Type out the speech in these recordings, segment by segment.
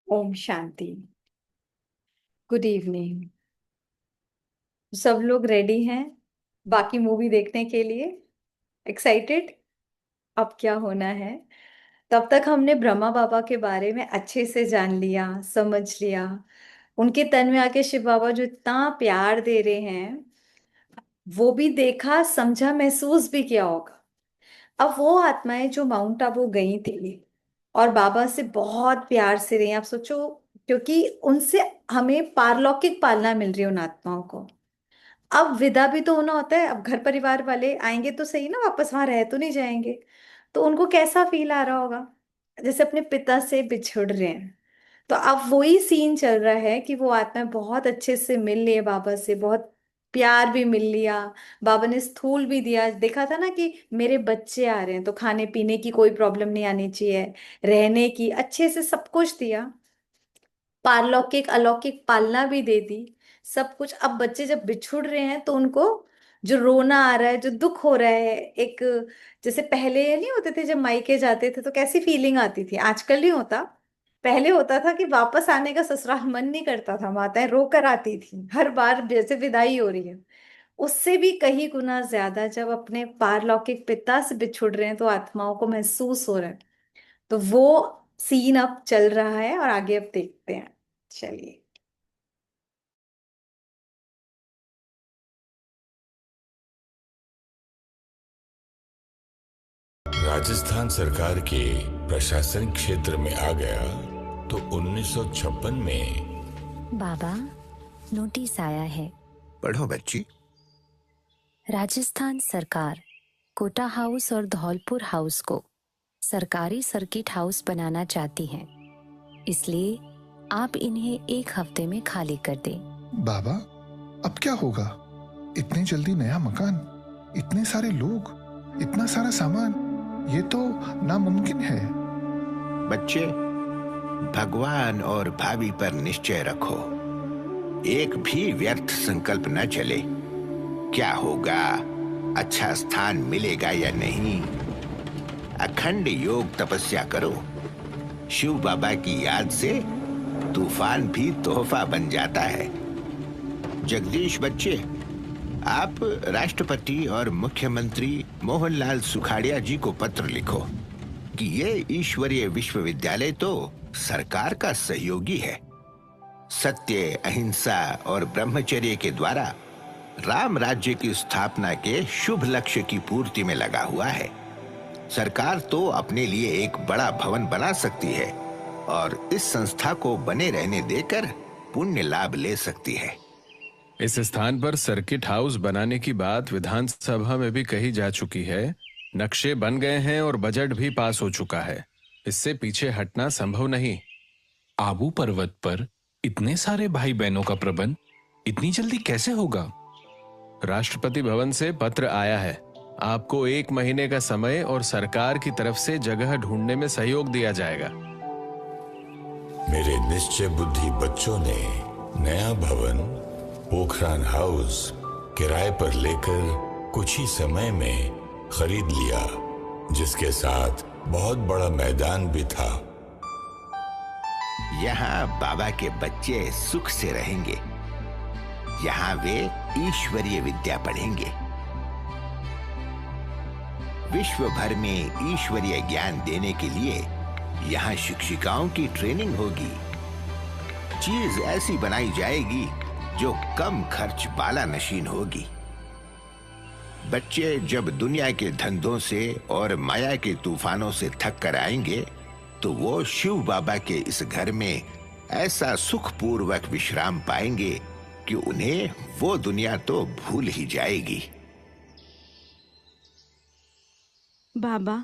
Om Shanti. Good evening. सब लोग ready हैं बाकी मूवी देखने के लिए? एक्साइटेड? अब क्या होना है? तब तक हमने ब्रह्मा बाबा के बारे में अच्छे से जान लिया, समझ लिया। उनके तन में आके शिव बाबा जो इतना प्यार दे रहे हैं, वो भी देखा, समझा, महसूस भी किया होगा। अब वो आत्माएं जो माउंट आबू गई थी और बाबा से बहुत प्यार से रही, आप सोचो, क्योंकि उनसे हमें पारलौकिक पालना मिल रही है उन आत्माओं को। अब विदा भी तो होना होता है। अब घर परिवार वाले आएंगे तो सही ना, वापस वहां रह तो नहीं जाएंगे। तो उनको कैसा फील आ रहा होगा, जैसे अपने पिता से बिछड़ रहे हैं। तो अब वही सीन चल रहा है कि वो आत्मा बहुत अच्छे से मिल लिए बाबा से, बहुत प्यार भी मिल लिया। बाबा ने स्थूल भी दिया, देखा था ना कि मेरे बच्चे आ रहे हैं तो खाने पीने की कोई प्रॉब्लम नहीं आनी चाहिए, रहने की अच्छे से सब कुछ दिया। पारलौकिक अलौकिक पालना भी दे दी, सब कुछ। अब बच्चे जब बिछुड़ रहे हैं तो उनको जो रोना आ रहा है, जो दुख हो रहा है, एक जैसे पहले नहीं होते थे जब मायके जाते थे तो कैसी फीलिंग आती थी, आजकल नहीं होता। पहले होता था कि वापस आने का ससुराल मन नहीं करता था, माताएं रो कर आती थी हर बार जैसे विदाई हो रही है। उससे भी कहीं गुना ज्यादा जब अपने पारलौकिक पिता से बिछुड़ रहे हैं तो आत्माओं को महसूस हो रहा है। तो वो सीन अब चल रहा है और आगे अब देखते हैं। चलिए। राजस्थान सरकार के प्रशासनिक क्षेत्र में आ गया तो 1956 में। बाबा, नोटिस आया है। पढ़ो बच्ची। राजस्थान सरकार कोटा हाउस और धौलपुर हाउस को सरकारी सर्किट हाउस बनाना चाहती है, इसलिए आप इन्हें एक हफ्ते में खाली कर दें। बाबा, अब क्या होगा? इतनी जल्दी नया मकान, इतने सारे लोग, इतना सारा सामान, ये तो नामुमकिन है। बच्चे, भगवान और भाभी पर निश्चय रखो। एक भी व्यर्थ संकल्प न चले। क्या होगा, अच्छा स्थान मिलेगा या नहीं। अखंड योग तपस्या करो। शिव बाबा की याद से तूफान भी तोहफा बन जाता है। जगदीश बच्चे, आप राष्ट्रपति और मुख्यमंत्री मोहनलाल सुखाड़िया जी को पत्र लिखो कि ये ईश्वरीय विश्वविद्यालय तो सरकार का सहयोगी है। सत्य, अहिंसा और ब्रह्मचर्य के द्वारा राम राज्य की स्थापना के शुभ लक्ष्य की पूर्ति में लगा हुआ है। सरकार तो अपने लिए एक बड़ा भवन बना सकती है और इस संस्था को बने रहने देकर पुण्य लाभ ले सकती है। इस स्थान पर सर्किट हाउस बनाने की बात विधानसभा में भी कही जा चुकी है। नक्शे बन गए हैं और बजट भी पास हो चुका है। इससे पीछे हटना संभव नहीं। आबू पर्वत पर इतने सारे भाई बहनों का प्रबंध इतनी जल्दी कैसे होगा? राष्ट्रपति भवन से पत्र आया है। आपको 1 महीने का समय और सरकार की तरफ से जगह ढूंढने में सहयोग दिया जाएगा। मेरे निश्चय बुद्धि बच्चों ने नया भवन पोखरान हाउस किराए पर लेकर कुछ ही समय में खरीद लिया, जिसके साथ बहुत बड़ा मैदान भी था। यहाँ बाबा के बच्चे सुख से रहेंगे। यहाँ वे ईश्वरीय विद्या पढ़ेंगे। विश्व भर में ईश्वरीय ज्ञान देने के लिए यहाँ शिक्षिकाओं की ट्रेनिंग होगी। चीज ऐसी बनाई जाएगी जो कम खर्च वाला नशीन होगी। बच्चे जब दुनिया के धंधों से और माया के तूफानों से थक कर आएंगे तो वो शिव बाबा के इस घर में ऐसा सुखपूर्वक विश्राम पाएंगे कि उन्हें वो दुनिया तो भूल ही जाएगी। बाबा,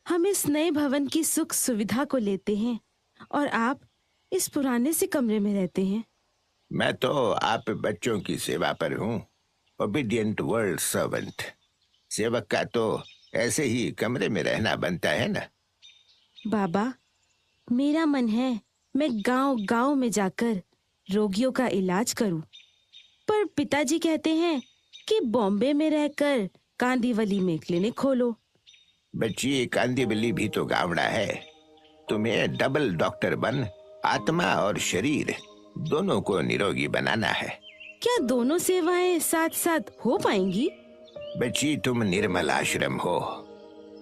हम इस नए भवन की सुख सुविधा को लेते हैं और आप इस पुराने से कमरे में रहते हैं। मैं तो आप बच्चों की सेवा पर हूँ। Obedient world servant. सेवक का तो ऐसे ही कमरे में रहना बनता है ना। बाबा, मेरा मन है मैं गांव-गांव में जाकर रोगियों का इलाज करूं, पर पिताजी कहते हैं कि बॉम्बे में रहकर कांदीवली में क्लिनिक खोलो। बच्ची, कांदीवली भी तो गावड़ा है। तुम्हें डबल डॉक्टर बन आत्मा और शरीर दोनों को निरोगी बनाना है। क्या दोनों सेवाएं साथ साथ हो पाएंगी? बच्ची, तुम निर्मल आश्रम हो।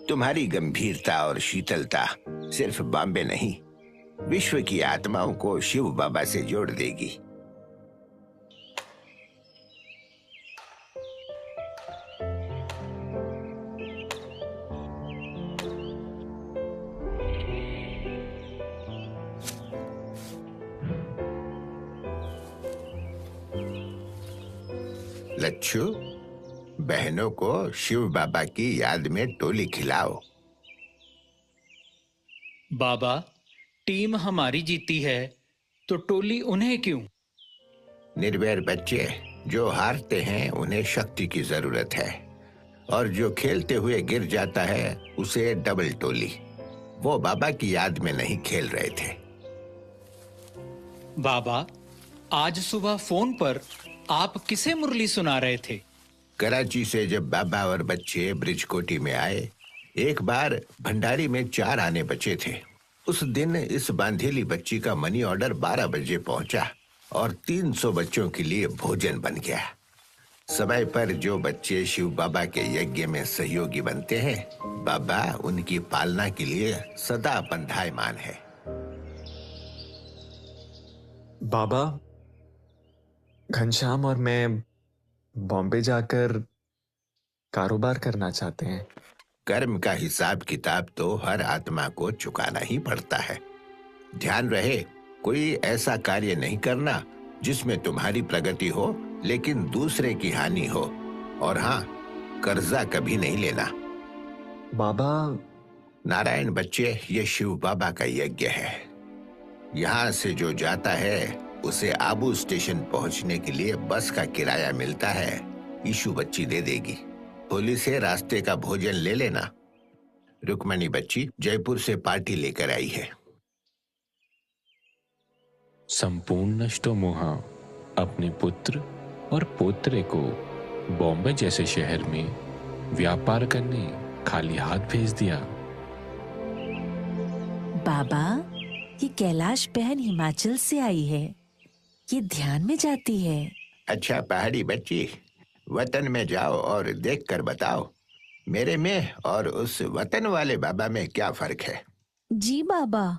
तुम्हारी गंभीरता और शीतलता सिर्फ बॉम्बे नहीं, विश्व की आत्माओं को शिव बाबा से जोड़ देगी। लच्छू, बहनों को शिव बाबा की याद में टोली खिलाओ। बाबा, टीम हमारी जीती है तो टोली उन्हें क्यों? निर्वैर बच्चे, जो हारते हैं उन्हें शक्ति की जरूरत है, और जो खेलते हुए गिर जाता है उसे डबल टोली। वो बाबा की याद में नहीं खेल रहे थे। बाबा, आज सुबह फोन पर आप किसे मुरली सुना रहे थे? कराची से जब बाबा और बच्चे ब्रिज कोठी में आए, एक बार भंडारी में 4 आने बचे थे। उस दिन इस बांधेली बच्ची का मनी ऑर्डर 12 बजे पहुंचा और 300 बच्चों के लिए भोजन बन गया। समय पर जो बच्चे शिव बाबा के यज्ञ में सहयोगी बनते हैं, बाबा उनकी पालना के लिए सदा बंधायमान है। बाबा, घनश्याम और मैं बॉम्बे जाकर कारोबार करना चाहते हैं। कर्म का हिसाब किताब तो हर आत्मा को चुकाना ही पड़ता है। ध्यान रहे, कोई ऐसा कार्य नहीं करना जिसमें तुम्हारी प्रगति हो लेकिन दूसरे की हानि हो। और हाँ, कर्जा कभी नहीं लेना। बाबा, नारायण बच्चे, ये शिव बाबा का यज्ञ है। यहाँ से जो जाता है उसे आबू स्टेशन पहुंचने के लिए बस का किराया मिलता है। ईशु बच्ची दे देगी। होली से रास्ते का भोजन ले लेना। रुक्मणी बच्ची जयपुर से पार्टी लेकर आई है। संपूर्ण नष्टोमोहा अपने पुत्र और पोत्रे को बॉम्बे जैसे शहर में व्यापार करने खाली हाथ भेज दिया। बाबा, ये कैलाश बहन हिमाचल से आई है। ये ध्यान में जाती है। अच्छा पहाड़ी बच्ची, वतन में जाओ और देख कर बताओ, मेरे में और उस वतन वाले बाबा में क्या फर्क है। जी बाबा।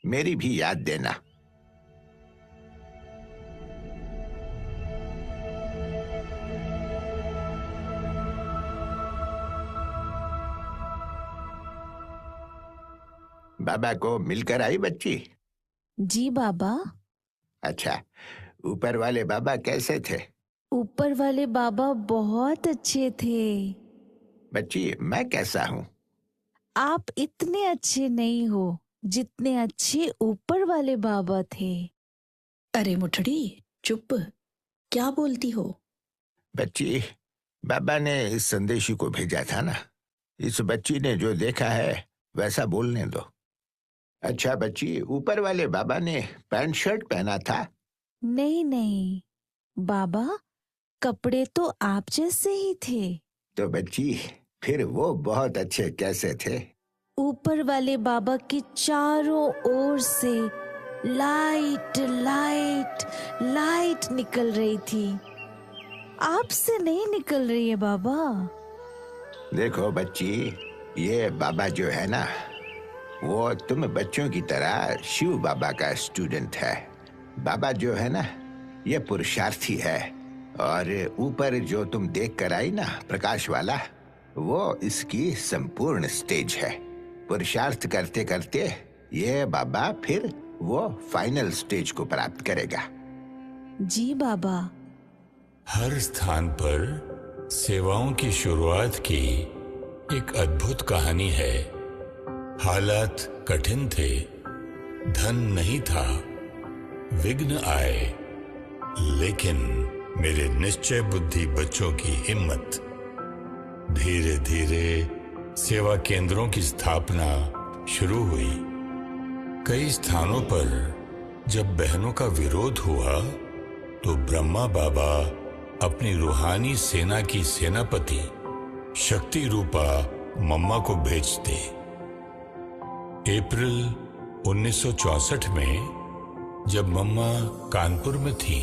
मेरी भी याद देना। बाबा को मिलकर आई बच्ची? जी बाबा। अच्छा, ऊपर वाले बाबा कैसे थे? ऊपर वाले बाबा बहुत अच्छे थे। बच्ची, मैं कैसा हूँ? आप इतने अच्छे नहीं हो जितने अच्छे ऊपर वाले बाबा थे। अरे मुठड़ी, चुप, क्या बोलती हो? बच्ची, बाबा ने इस संदेशी को भेजा था ना। इस बच्ची ने जो देखा है वैसा बोलने दो। अच्छा बच्ची, ऊपर वाले बाबा ने पैंट शर्ट पहना था? नहीं नहीं बाबा, कपड़े तो आप जैसे ही थे। तो बच्ची, फिर वो बहुत अच्छे कैसे थे? ऊपर वाले बाबा के चारों ओर से लाइट लाइट लाइट निकल रही थी। आपसे नहीं निकल रही है बाबा। देखो बच्ची, ये बाबा जो है ना, वो तुम बच्चों की तरह शिव बाबा का स्टूडेंट है। बाबा जो है ना, ये पुरुषार्थी है। और ऊपर जो तुम देख कर आई ना, प्रकाश वाला, वो इसकी संपूर्ण स्टेज है। पुरुषार्थ करते करते ये बाबा फिर वो फाइनल स्टेज को प्राप्त करेगा। जी बाबा। हर स्थान पर सेवाओं की शुरुआत की एक अद्भुत कहानी है। हालात कठिन थे, धन नहीं था, विघ्न आए, लेकिन मेरे निश्चय बुद्धि बच्चों की हिम्मत, धीरे धीरे सेवा केंद्रों की स्थापना शुरू हुई। कई स्थानों पर जब बहनों का विरोध हुआ तो ब्रह्मा बाबा अपनी रूहानी सेना की सेनापति शक्ति रूपा मम्मा को भेजते। अप्रैल 1964 में जब मम्मा कानपुर में थी।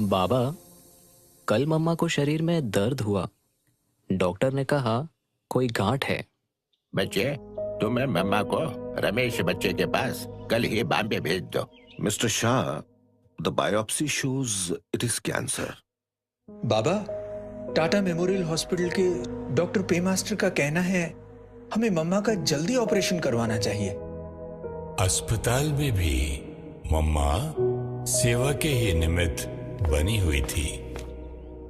बाबा, कल मम्मा को शरीर में दर्द हुआ। डॉक्टर ने कहा कोई गांठ है। बच्चे, तुम्हें मम्मा को रमेश बच्चे के पास कल ही बॉम्बे भेज दो। Mister Shah, the biopsy shows it is cancer. Baba, Tata memorial hospital के डॉक्टर पेमास्टर का कहना है हमें मम्मा का जल्दी ऑपरेशन करवाना चाहिए। अस्पताल में भी मम्मा सेवा के ही निमित्त बनी हुई थी।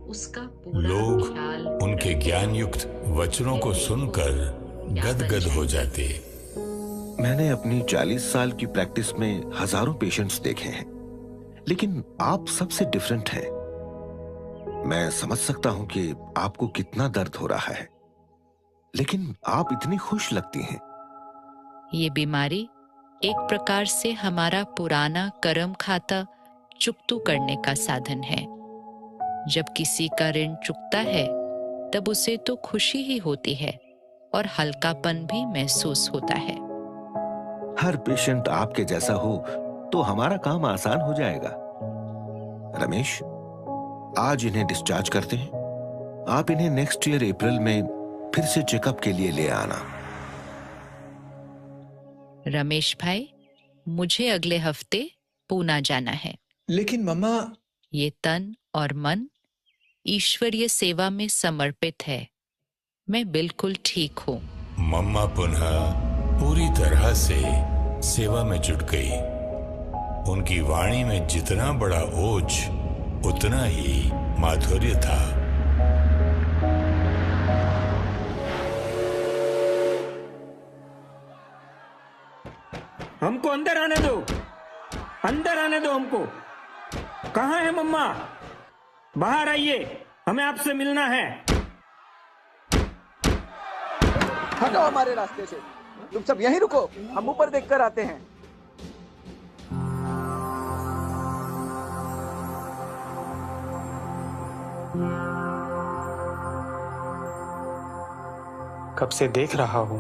उसका लोग उनके ज्ञान युक्त वचनों को सुनकर गदगद हो जाते। मैंने अपनी 40 साल की प्रैक्टिस में हजारों पेशेंट्स देखे हैं, लेकिन आप सबसे डिफरेंट हैं। मैं समझ सकता हूं कि आपको कितना दर्द हो रहा है, लेकिन आप इतनी खुश लगती हैं। ये बीमारी एक प्रकार से हमारा पुराना कर्म खाता चुकतू करने का साधन है। जब किसी का ऋण चुकता है तब उसे तो खुशी ही होती है और हल्कापन भी महसूस होता है। हर पेशेंट आपके जैसा हो तो हमारा काम आसान हो जाएगा। रमेश, आज इन्हें डिस्चार्ज करते हैं। आप इन्हें नेक्स्ट ईयर अप्रैल में फिर से चेकअप के लिए ले आना। रमेश भाई, मुझे अगले हफ्ते पूना जाना है। लेकिन मम्मा, ये तन और मन ईश्वरीय सेवा में समर्पित है। मैं बिल्कुल ठीक हूँ। मम्मा पुनः पूरी तरह से सेवा में जुट गई। उनकी वाणी में जितना बड़ा ओज, उतना ही माधुर्य था। हमको अंदर आने दो, अंदर आने दो हमको। कहाँ है मम्मा? बाहर आइए, हमें आपसे मिलना है। हटो हमारे रास्ते से। तुम सब यहीं रुको, हम ऊपर देखकर आते हैं। कब से देख रहा हूँ,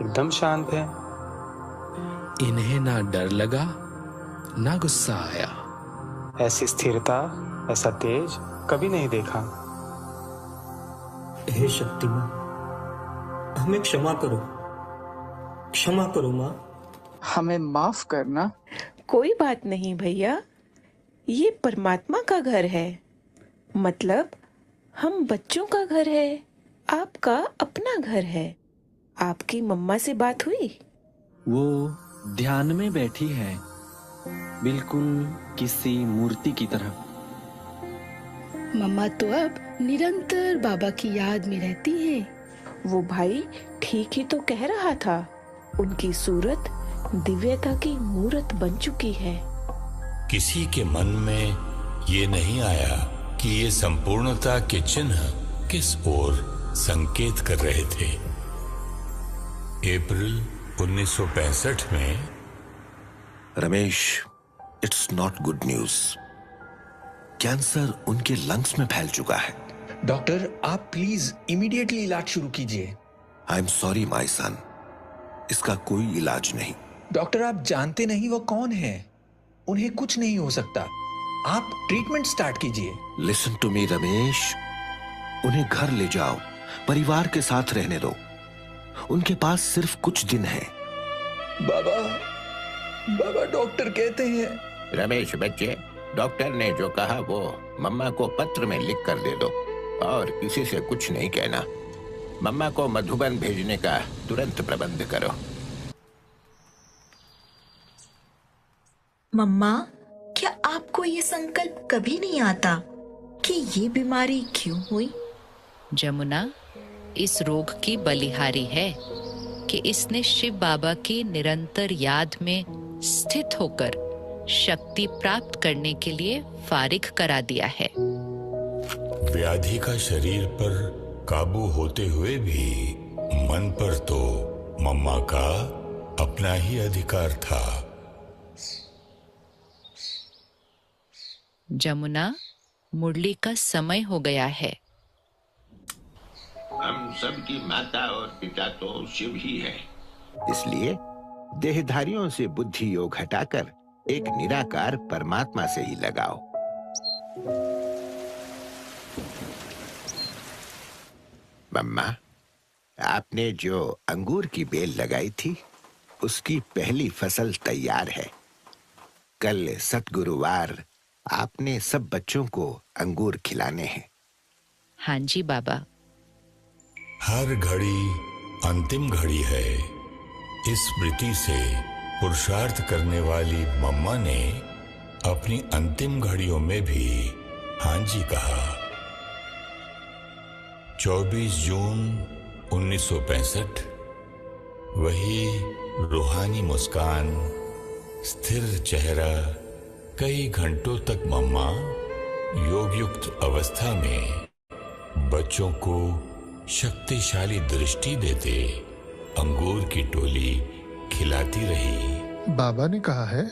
एकदम शांत है। इन्हें ना डर लगा ना गुस्सा आया। ऐसी स्थिरता, ऐसा तेज कभी नहीं देखा। हे शक्तिमान, हमें क्षमा करो, क्षमा करो माँ। हमें माफ करना। कोई बात नहीं भैया, ये परमात्मा का घर है। मतलब हम बच्चों का घर है, आपका अपना घर है। आपकी मम्मा से बात हुई? वो ध्यान में बैठी है, बिल्कुल किसी मूर्ति की तरह। मम्मा तो अब निरंतर बाबा की याद में रहती हैं। वो भाई ठीक ही तो कह रहा था, उनकी सूरत दिव्यता की मूरत बन चुकी है। किसी के मन में ये नहीं आया कि ये संपूर्णता के चिन्ह किस ओर संकेत कर रहे थे। अप्रैल 1965 में। Ramesh, it's not good news. Cancer उनके लंग्स में फैल चुका है। डॉक्टर, आप प्लीज इमीडिएटली इलाज शुरू कीजिए। आई एम सॉरी माई सन, इसका कोई इलाज नहीं। डॉक्टर, आप जानते नहीं वो कौन है। उन्हें कुछ नहीं हो सकता। आप ट्रीटमेंट स्टार्ट कीजिए। लिसन टू मी रमेश, उन्हें घर ले जाओ, परिवार के साथ रहने दो। उनके पास सिर्फ कुछ दिन है। बाबा, बाबा डॉक्टर कहते हैं। रमेश बच्चे, डॉक्टर ने जो कहा वो मम्मा को पत्र में लिख कर दे दो और किसी से कुछ नहीं कहना। मम्मा को मधुबन भेजने का तुरंत प्रबंध करो। मम्मा, क्या आपको ये संकल्प कभी नहीं आता कि ये बीमारी क्यों हुई? जमुना इस रोग की बलिहारी है कि इसने शिव बाबा की निरंतर याद में स्थित होकर शक्ति प्राप्त करने के लिए फारिग करा दिया है। व्याधि का शरीर पर काबू होते हुए भी मन पर तो मम्मा का अपना ही अधिकार था। जमुना, मुरली का समय हो गया है। हम सबकी माता और पिता तो शिव ही है, इसलिए देहधारियों से बुद्धि योग हटाकर एक निराकार परमात्मा से ही लगाओ। मम्मा, आपने जो अंगूर की बेल लगाई थी उसकी पहली फसल तैयार है। कल सतगुरुवार आपने सब बच्चों को अंगूर खिलाने हैं। हाँ जी बाबा। हर घड़ी अंतिम घड़ी है। इस स्मृति से पुरुषार्थ करने वाली मम्मा ने अपनी अंतिम घड़ियों में भी हाँ जी कहा। 24 जून 1965। वही रूहानी मुस्कान, स्थिर चेहरा। कई घंटों तक मम्मा योगयुक्त अवस्था में बच्चों को शक्तिशाली दृष्टि देते अंगूर की टोली खिलाती रही। बाबा ने कहा है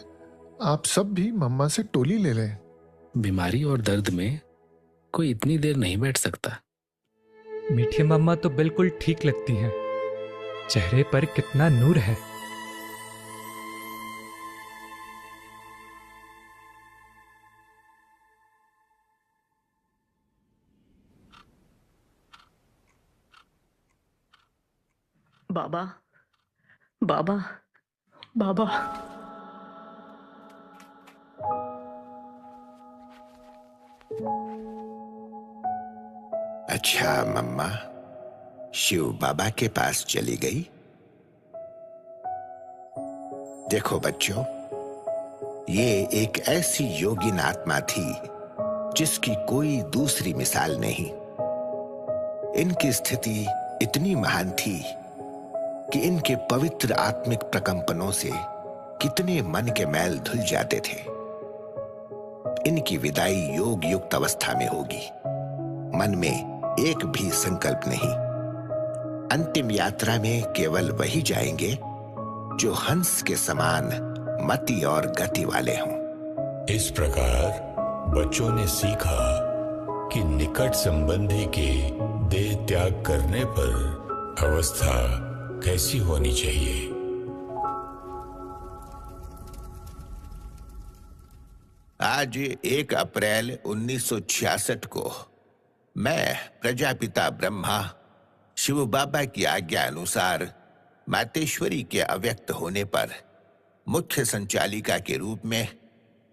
आप सब भी मम्मा से टोली ले लें। बीमारी और दर्द में कोई इतनी देर नहीं बैठ सकता। मीठी मम्मा तो बिल्कुल ठीक लगती हैं। चेहरे पर कितना नूर है। बाबा, बाबा, बाबा। अच्छा मम्मा, शिव बाबा के पास चली गई। देखो बच्चों, ये एक ऐसी योगिन आत्मा थी जिसकी कोई दूसरी मिसाल नहीं। इनकी स्थिति इतनी महान थी कि इनके पवित्र आत्मिक प्रकंपनों से कितने मन के मैल धुल जाते थे। इनकी विदाई योग युक्त अवस्था में होगी। मन में एक भी संकल्प नहीं। अंतिम यात्रा में केवल वही जाएंगे जो हंस के समान मति और गति वाले हों। इस प्रकार बच्चों ने सीखा कि निकट संबंधी के देह त्याग करने पर अवस्था कैसी होनी चाहिए। आज 1 अप्रैल 1966 को मैं प्रजापिता ब्रह्मा शिव बाबा की आज्ञा अनुसार मातेश्वरी के अव्यक्त होने पर मुख्य संचालिका के रूप में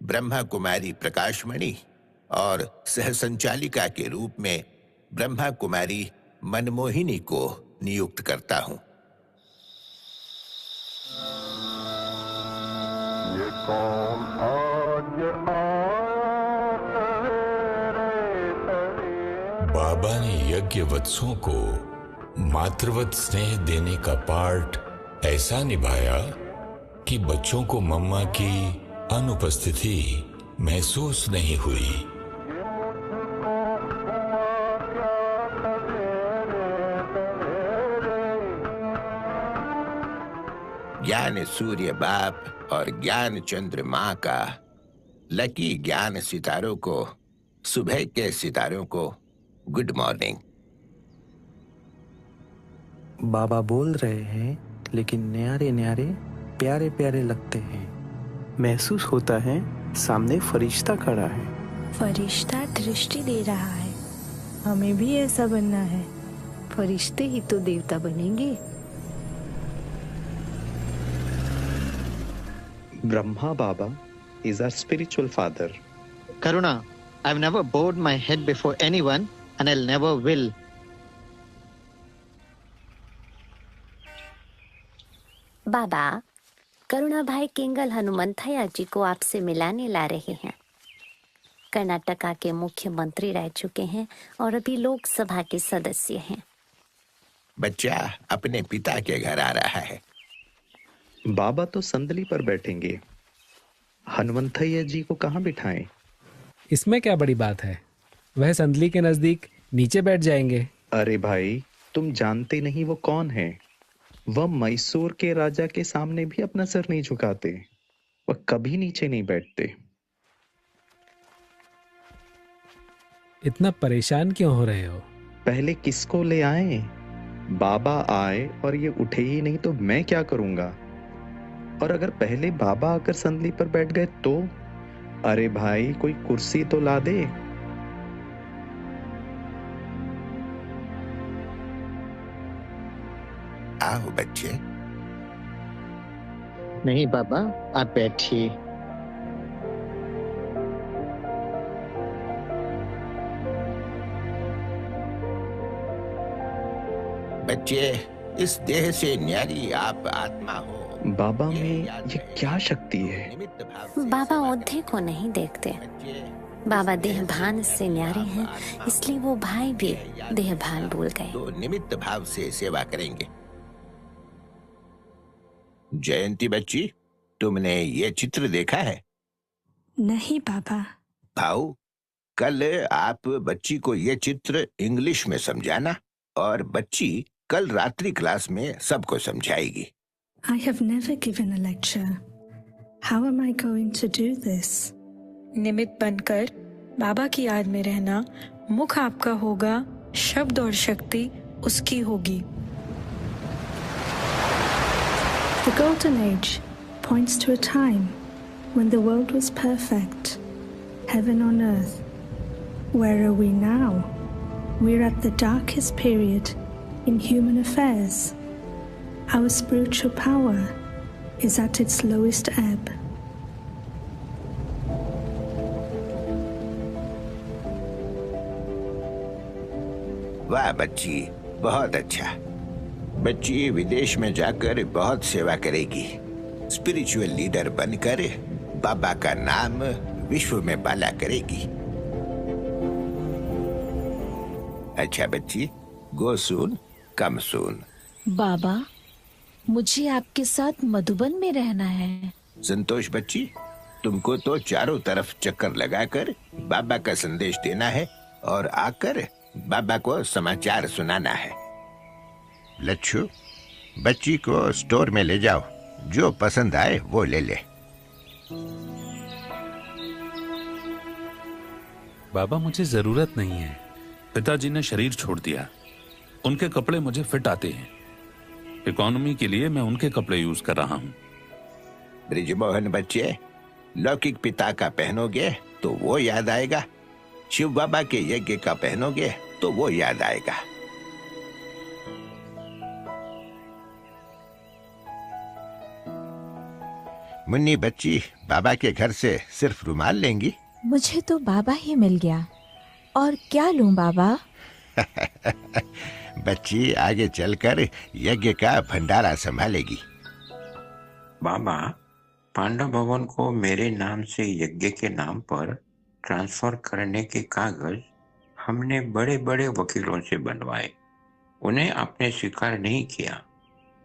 ब्रह्मा कुमारी प्रकाशमणि और सह संचालिका के रूप में ब्रह्मा कुमारी मनमोहिनी को नियुक्त करता हूं। बाबा ने यज्ञ वत्सों को मातृवत स्नेह देने का पार्ट ऐसा निभाया कि बच्चों को मम्मा की अनुपस्थिति महसूस नहीं हुई। ज्ञान सूर्य बाप और ज्ञान चंद्र माँ का लकी ज्ञान सितारों को, सुबह के सितारों को गुड मॉर्निंग। बाबा बोल रहे हैं लेकिन न्यारे न्यारे प्यारे प्यारे लगते हैं। महसूस होता है सामने फरिश्ता खड़ा है। फरिश्ता दृष्टि दे रहा है। हमें भी ऐसा बनना है। फरिश्ते ही तो देवता बनेंगे। Brahma Baba is our spiritual father. Karuna, I've never bowed my head before anyone and I'll never will. बाबा, करुणा भाई किंगल हनुमंथैया जी को आपसे मिलाने ला रहे हैं। कर्नाटका के मुख्यमंत्री रह चुके हैं और अभी लोकसभा के सदस्य हैं। बच्चा अपने पिता के घर आ रहा है। बाबा तो संदली पर बैठेंगे। हनुमंथैया जी को कहाँ बिठाएं? इसमें क्या बड़ी बात है, वह संदली के नजदीक नीचे बैठ जाएंगे। अरे भाई, तुम जानते नहीं वो कौन है। वह मैसूर के राजा के सामने भी अपना सर नहीं झुकाते। वह कभी नीचे नहीं बैठते। इतना परेशान क्यों हो रहे हो? पहले किसको ले आए? बाबा आए और ये उठे ही नहीं तो मैं क्या करूंगा? और अगर पहले बाबा आकर संदली पर बैठ गए तो? अरे भाई, कोई कुर्सी तो ला दे। आओ बच्चे। नहीं बाबा, आप बैठिए। बच्चे, इस देह से न्यारी आप आत्मा हो। बाबा में ये क्या शक्ति है? बाबा औधे को नहीं देखते। बाबा देहभान से न्यारे हैं, इसलिए वो भाई भी देहभान भूल गए। तो निमित्त भाव से सेवा करेंगे। जयंती बच्ची, तुमने ये चित्र देखा है? नहीं बाबा। भाऊ, कल आप बच्ची को ये चित्र इंग्लिश में समझाना और बच्ची कल रात्रि क्लास में सबको समझाएगी। I have never given a lecture. How am I going to do this? निमित्त बनकर बाबा की याद में रहना, मुख आपका होगा, शब्द और शक्ति उसकी होगी। The Golden Age points to a time when the world was perfect, heaven on earth. Where are we now? We're at the darkest period in human affairs. Our spiritual power is at its lowest ebb. वाह बच्ची, बहुत अच्छा। बच्ची विदेश में जाकर बहुत सेवा करेगी। स्पिरिचुअल लीडर बनकर बाबा का नाम विश्व में बाला करेगी। अच्छा बच्ची, गो सून कम सून। बाबा, मुझे आपके साथ मधुबन में रहना है। संतोष बच्ची, तुमको तो चारों तरफ चक्कर लगाकर बाबा का संदेश देना है और आकर बाबा को समाचार सुनाना है। लच्छू, बच्ची को स्टोर में ले जाओ, जो पसंद आए वो ले ले। बाबा, मुझे जरूरत नहीं है। पिताजी ने शरीर छोड़ दिया। उनके कपड़े मुझे फिट आते हैं। इकोनॉमी के लिए मैं उनके कपड़े यूज कर रहा हूँ। ब्रिजमोहन बच्चे, लौकिक पिता का पहनोगे तो वो याद आएगा, शिव बाबा के यज्ञ का पहनोगे तो वो याद आएगा। मुन्नी बच्ची, बाबा के घर से सिर्फ रुमाल लेंगी? मुझे तो बाबा ही मिल गया, और क्या लूं बाबा? बच्ची आगे चलकर यज्ञ का भंडारा संभालेगी। बाबा, पांडव भवन को मेरे नाम से यज्ञ के नाम पर ट्रांसफर करने के कागज हमने बड़े बड़े वकीलों से बनवाए। उन्हें आपने स्वीकार नहीं किया,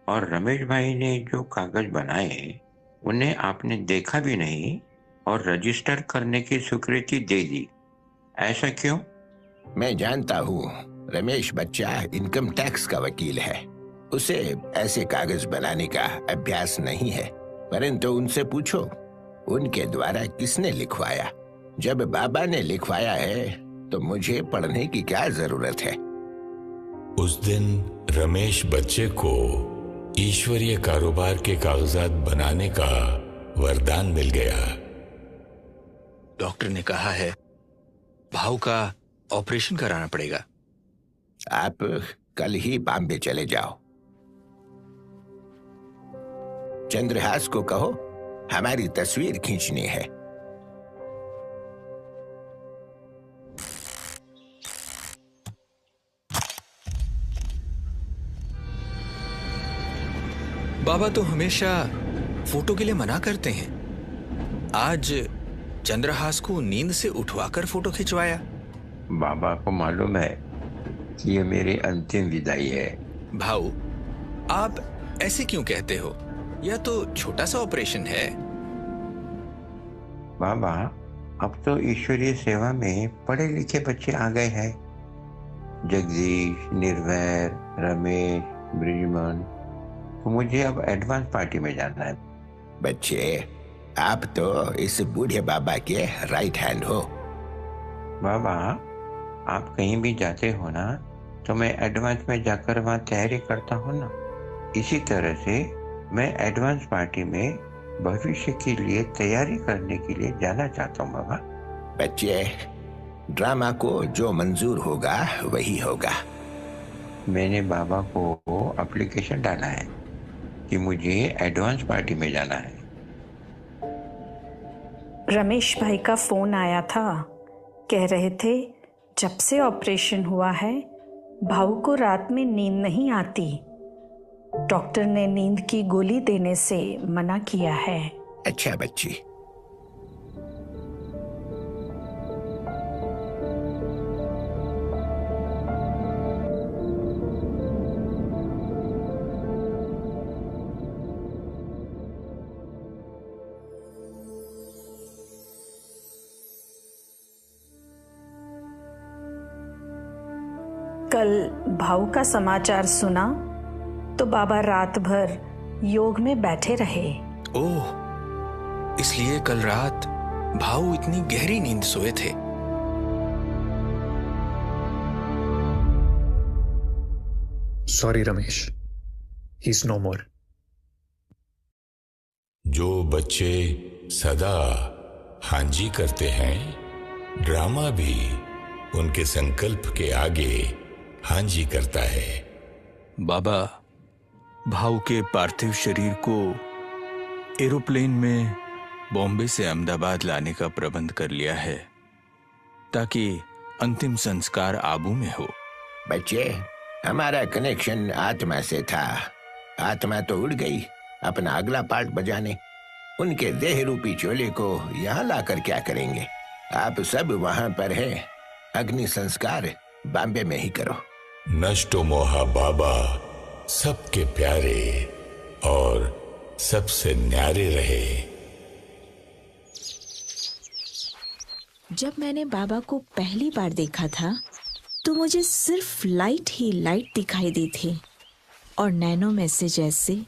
और रमेश भाई ने जो कागज बनाए उन्हें आपने देखा भी नहीं और रजिस्टर करने की स्वीकृति दे दी। ऐसा क्यों? मैं जानता हूँ, रमेश बच्चा इनकम टैक्स का वकील है। उसे ऐसे कागज बनाने का अभ्यास नहीं है, परंतु उनसे पूछो उनके द्वारा किसने लिखवाया। जब बाबा ने लिखवाया है तो मुझे पढ़ने की क्या जरूरत है। उस दिन रमेश बच्चे को ईश्वरीय कारोबार के कागजात बनाने का वरदान मिल गया। डॉक्टर ने कहा है भाव का ऑपरेशन कराना पड़ेगा। आप कल ही बॉम्बे चले जाओ। चंद्रहास को कहो हमारी तस्वीर खींचनी है। बाबा तो हमेशा फोटो के लिए मना करते हैं। आज चंद्रहास को नींद से उठवाकर फोटो खिंचवाया। बाबा को मालूम है कि ये मेरी अंतिम विदाई है। भाऊ, आप ऐसे क्यों कहते हो? यह तो छोटा सा ऑपरेशन है। बाबा, अब तो ईश्वरीय सेवा में पढ़े लिखे बच्चे आ गए हैं। जगदीश, निर्वैर, रमेश, ब्रिजमन। तो मुझे अब एडवांस पार्टी में जाना है। बच्चे, आप तो इस बूढ़े बाबा के राइट हैंड हो। बाबा, आप कहीं भी जाते हो ना तो मैं एडवांस में जाकर वहाँ तैयारी करता हूँ ना। इसी तरह से मैं एडवांस पार्टी में भविष्य के लिए तैयारी करने के लिए जाना चाहता हूँ बाबा। बच्चे, ड्रामा को जो मंजूर होगा वही होगा। मैंने बाबा को एप्लीकेशन डाला है कि मुझे एडवांस पार्टी में जाना है। रमेश भाई का फोन आया था, कह रहे थे जब से ऑपरेशन हुआ है भाऊ को रात में नींद नहीं आती। डॉक्टर ने नींद की गोली देने से मना किया है। अच्छा बच्ची। कल भाऊ का समाचार सुना तो बाबा रात भर योग में बैठे रहे। ओह, इसलिए कल रात भाऊ इतनी गहरी नींद सोए थे। Sorry Ramesh, he is no more. जो बच्चे सदा हांजी करते हैं, ड्रामा भी उनके संकल्प के आगे हांजी करता है। बाबा, भाऊ के पार्थिव शरीर को एरोप्लेन में बॉम्बे से अहमदाबाद लाने का प्रबंध कर लिया है ताकि अंतिम संस्कार आबू में हो। बच्चे, हमारा कनेक्शन आत्मा से था। आत्मा तो उड़ गई अपना अगला पार्ट बजाने। उनके देह रूपी चोले को यहाँ लाकर क्या करेंगे? आप सब वहां पर हैं। अग्नि संस्कार बॉम्बे में ही करो। नष्टो मोहा बाबा सबके प्यारे और सबसे न्यारे रहे। जब मैंने बाबा को पहली बार देखा था तो मुझे सिर्फ लाइट ही लाइट दिखाई दी थी और नैनो में से जैसे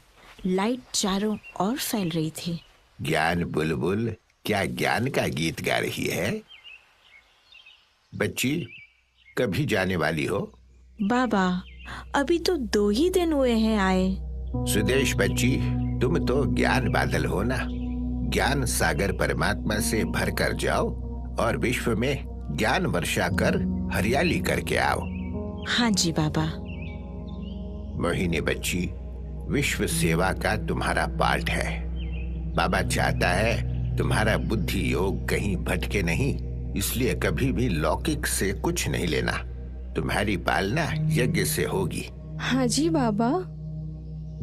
लाइट चारों ओर फैल रही थी। ज्ञान बुलबुल क्या ज्ञान का गीत गा रही है? बच्ची, कभी जाने वाली हो? बाबा, अभी तो 2 ही दिन हुए हैं आए। सुदेश बच्ची, तुम तो ज्ञान बादल हो ना। ज्ञान सागर परमात्मा से भर कर जाओ और विश्व में ज्ञान वर्षा कर हरियाली करके आओ। हाँ जी बाबा। मोहिनी बच्ची, विश्व सेवा का तुम्हारा पार्ट है। बाबा चाहता है तुम्हारा बुद्धि योग कहीं भटके नहीं, इसलिए कभी भी लौकिक से कुछ नहीं लेना। तुम्हारी पालना यज्ञ से होगी। हाँ जी बाबा।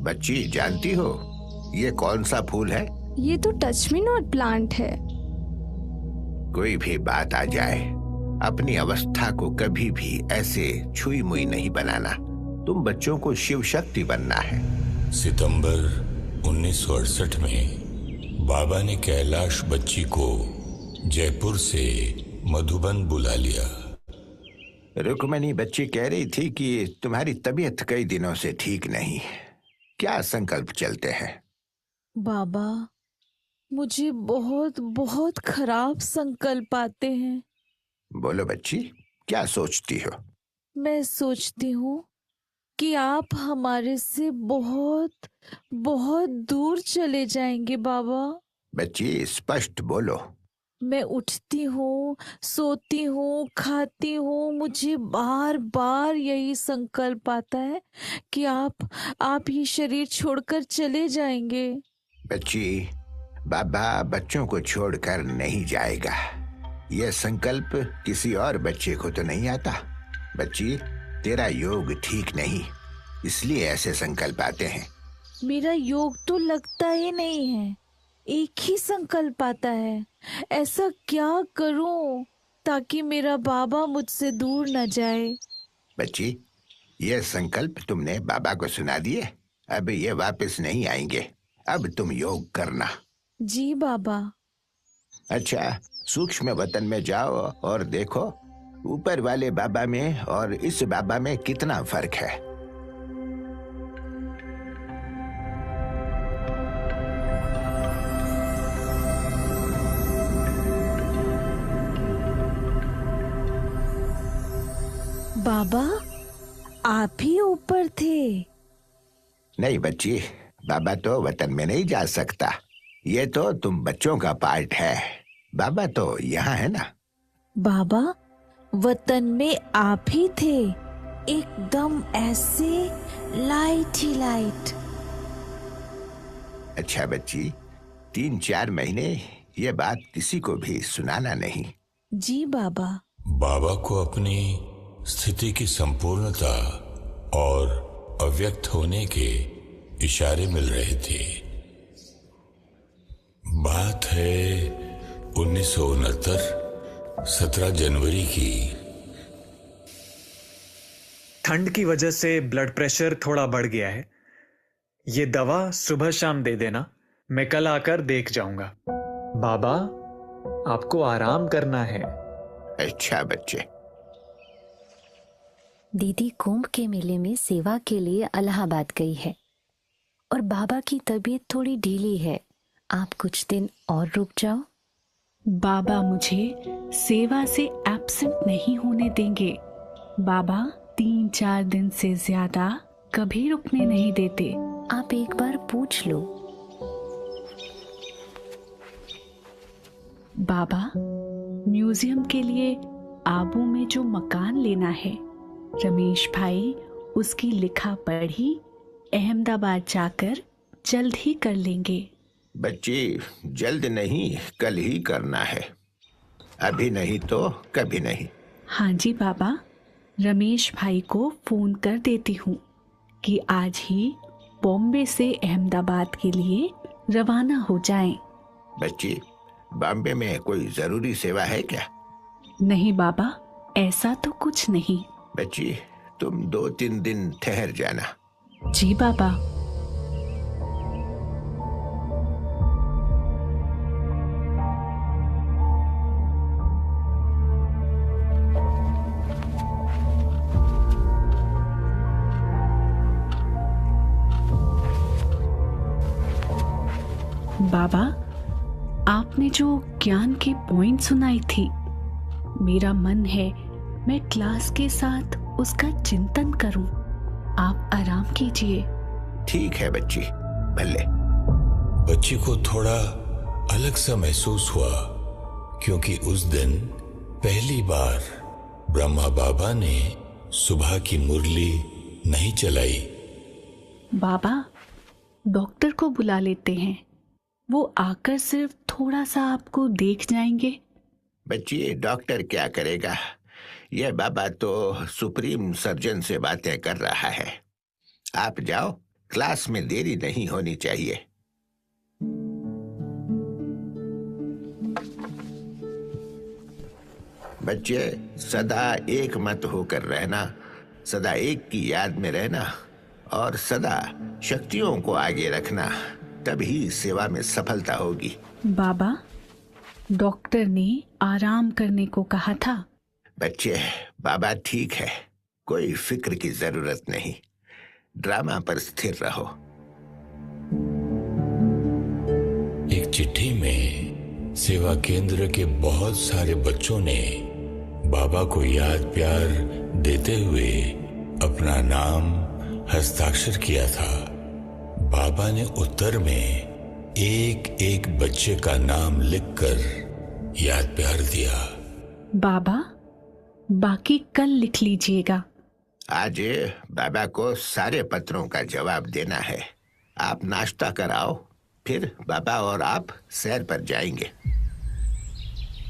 बच्ची, जानती हो ये कौन सा फूल है? ये तो टच मी नॉट प्लांट है। कोई भी बात आ जाए, अपनी अवस्था को कभी भी ऐसे छुई मुई नहीं बनाना। तुम बच्चों को शिव शक्ति बनना है। सितंबर 1968 में बाबा ने कैलाश बच्ची को जयपुर से मधुबन बुला लिया। रुक्मणी बच्ची कह रही थी कि तुम्हारी तबीयत कई दिनों से ठीक नहीं। क्या संकल्प चलते हैं? बाबा, मुझे बहुत बहुत खराब संकल्प आते हैं। बोलो बच्ची, क्या सोचती हो? मैं सोचती हूँ कि आप हमारे से बहुत बहुत दूर चले जाएंगे बाबा। बच्ची, स्पष्ट बोलो। मैं उठती हूँ, सोती हूँ, खाती हूँ, मुझे बार बार यही संकल्प आता है कि आप ये शरीर छोड़कर चले जाएंगे। बच्ची, बाबा बच्चों को छोड़कर नहीं जाएगा। यह संकल्प किसी और बच्चे को तो नहीं आता। बच्ची, तेरा योग ठीक नहीं, इसलिए ऐसे संकल्प आते हैं। मेरा योग तो लगता ही नहीं है, एक ही संकल्प आता है। ऐसा क्या करूं ताकि मेरा बाबा मुझसे दूर न जाए? बच्ची, यह संकल्प तुमने बाबा को सुना दिए। अब ये वापस नहीं आएंगे। अब तुम योग करना। जी बाबा। अच्छा, सूक्ष्म वतन में जाओ और देखो ऊपर वाले बाबा में और इस बाबा में कितना फर्क है। बाबा, आप ही ऊपर थे? नहीं बच्ची, बाबा तो वतन में नहीं जा सकता। ये तो तुम बच्चों का पार्ट है, बाबा तो यहाँ है ना। बाबा, वतन में आप ही थे, एकदम ऐसे लाइट ही लाइट। अच्छा बच्ची, 3-4 महीने ये बात किसी को भी सुनाना नहीं। जी बाबा। बाबा को अपनी स्थिति की संपूर्णता और अव्यक्त होने के इशारे मिल रहे थे। बात है 1969 17 जनवरी की। ठंड की वजह से ब्लड प्रेशर थोड़ा बढ़ गया है। ये दवा सुबह शाम दे देना, मैं कल आकर देख जाऊंगा। बाबा, आपको आराम करना है। अच्छा बच्चे। दीदी कुंभ के मेले में सेवा के लिए इलाहाबाद गई है और बाबा की तबीयत थोड़ी ढीली है। आप कुछ दिन और रुक जाओ। बाबा मुझे सेवा से एब्सेंट नहीं होने देंगे। बाबा 3-4 दिन से ज्यादा कभी रुकने नहीं देते। आप एक बार पूछ लो। बाबा, म्यूजियम के लिए आबू में जो मकान लेना है, रमेश भाई उसकी लिखा पढ़ी अहमदाबाद जाकर जल्द ही कर लेंगे। बच्ची, जल्द नहीं, कल ही करना है, अभी नहीं तो कभी नहीं। हाँ जी बाबा, रमेश भाई को फोन कर देती हूँ कि आज ही बॉम्बे से अहमदाबाद के लिए रवाना हो जाएं। बच्ची, बॉम्बे में कोई जरूरी सेवा है क्या? नहीं बाबा, ऐसा तो कुछ नहीं। बच्ची, तुम 2-3 दिन ठहर जाना। जी बाबा। बाबा, आपने जो ज्ञान की पॉइंट सुनाई थी, मेरा मन है मैं क्लास के साथ उसका चिंतन करूं। आप आराम कीजिए। ठीक है बच्ची, भले। बच्ची को थोड़ा अलग सा महसूस हुआ क्योंकि उस दिन पहली बार ब्रह्मा बाबा ने सुबह की मुरली नहीं चलाई। बाबा, डॉक्टर को बुला लेते हैं, वो आकर सिर्फ थोड़ा सा आपको देख जाएंगे। बच्ची, डॉक्टर क्या करेगा? यह बाबा तो सुप्रीम सर्जन से बातें कर रहा है। आप जाओ, क्लास में देरी नहीं होनी चाहिए। बच्चे, सदा एक मत होकर रहना, सदा एक की याद में रहना और सदा शक्तियों को आगे रखना, तभी सेवा में सफलता होगी। बाबा, डॉक्टर ने आराम करने को कहा था। बच्चे, बाबा ठीक है, कोई फिक्र की जरूरत नहीं। ड्रामा पर स्थिर रहो। एक चिट्ठी में सेवा केंद्र के बहुत सारे बच्चों ने बाबा को याद प्यार देते हुए अपना नाम हस्ताक्षर किया था। बाबा ने उत्तर में एक एक बच्चे का नाम लिखकर याद प्यार दिया। बाबा, बाकी कल लिख लीजिएगा। आज बाबा को सारे पत्रों का जवाब देना है। आप नाश्ता कराओ, फिर बाबा और आप सैर पर जाएंगे।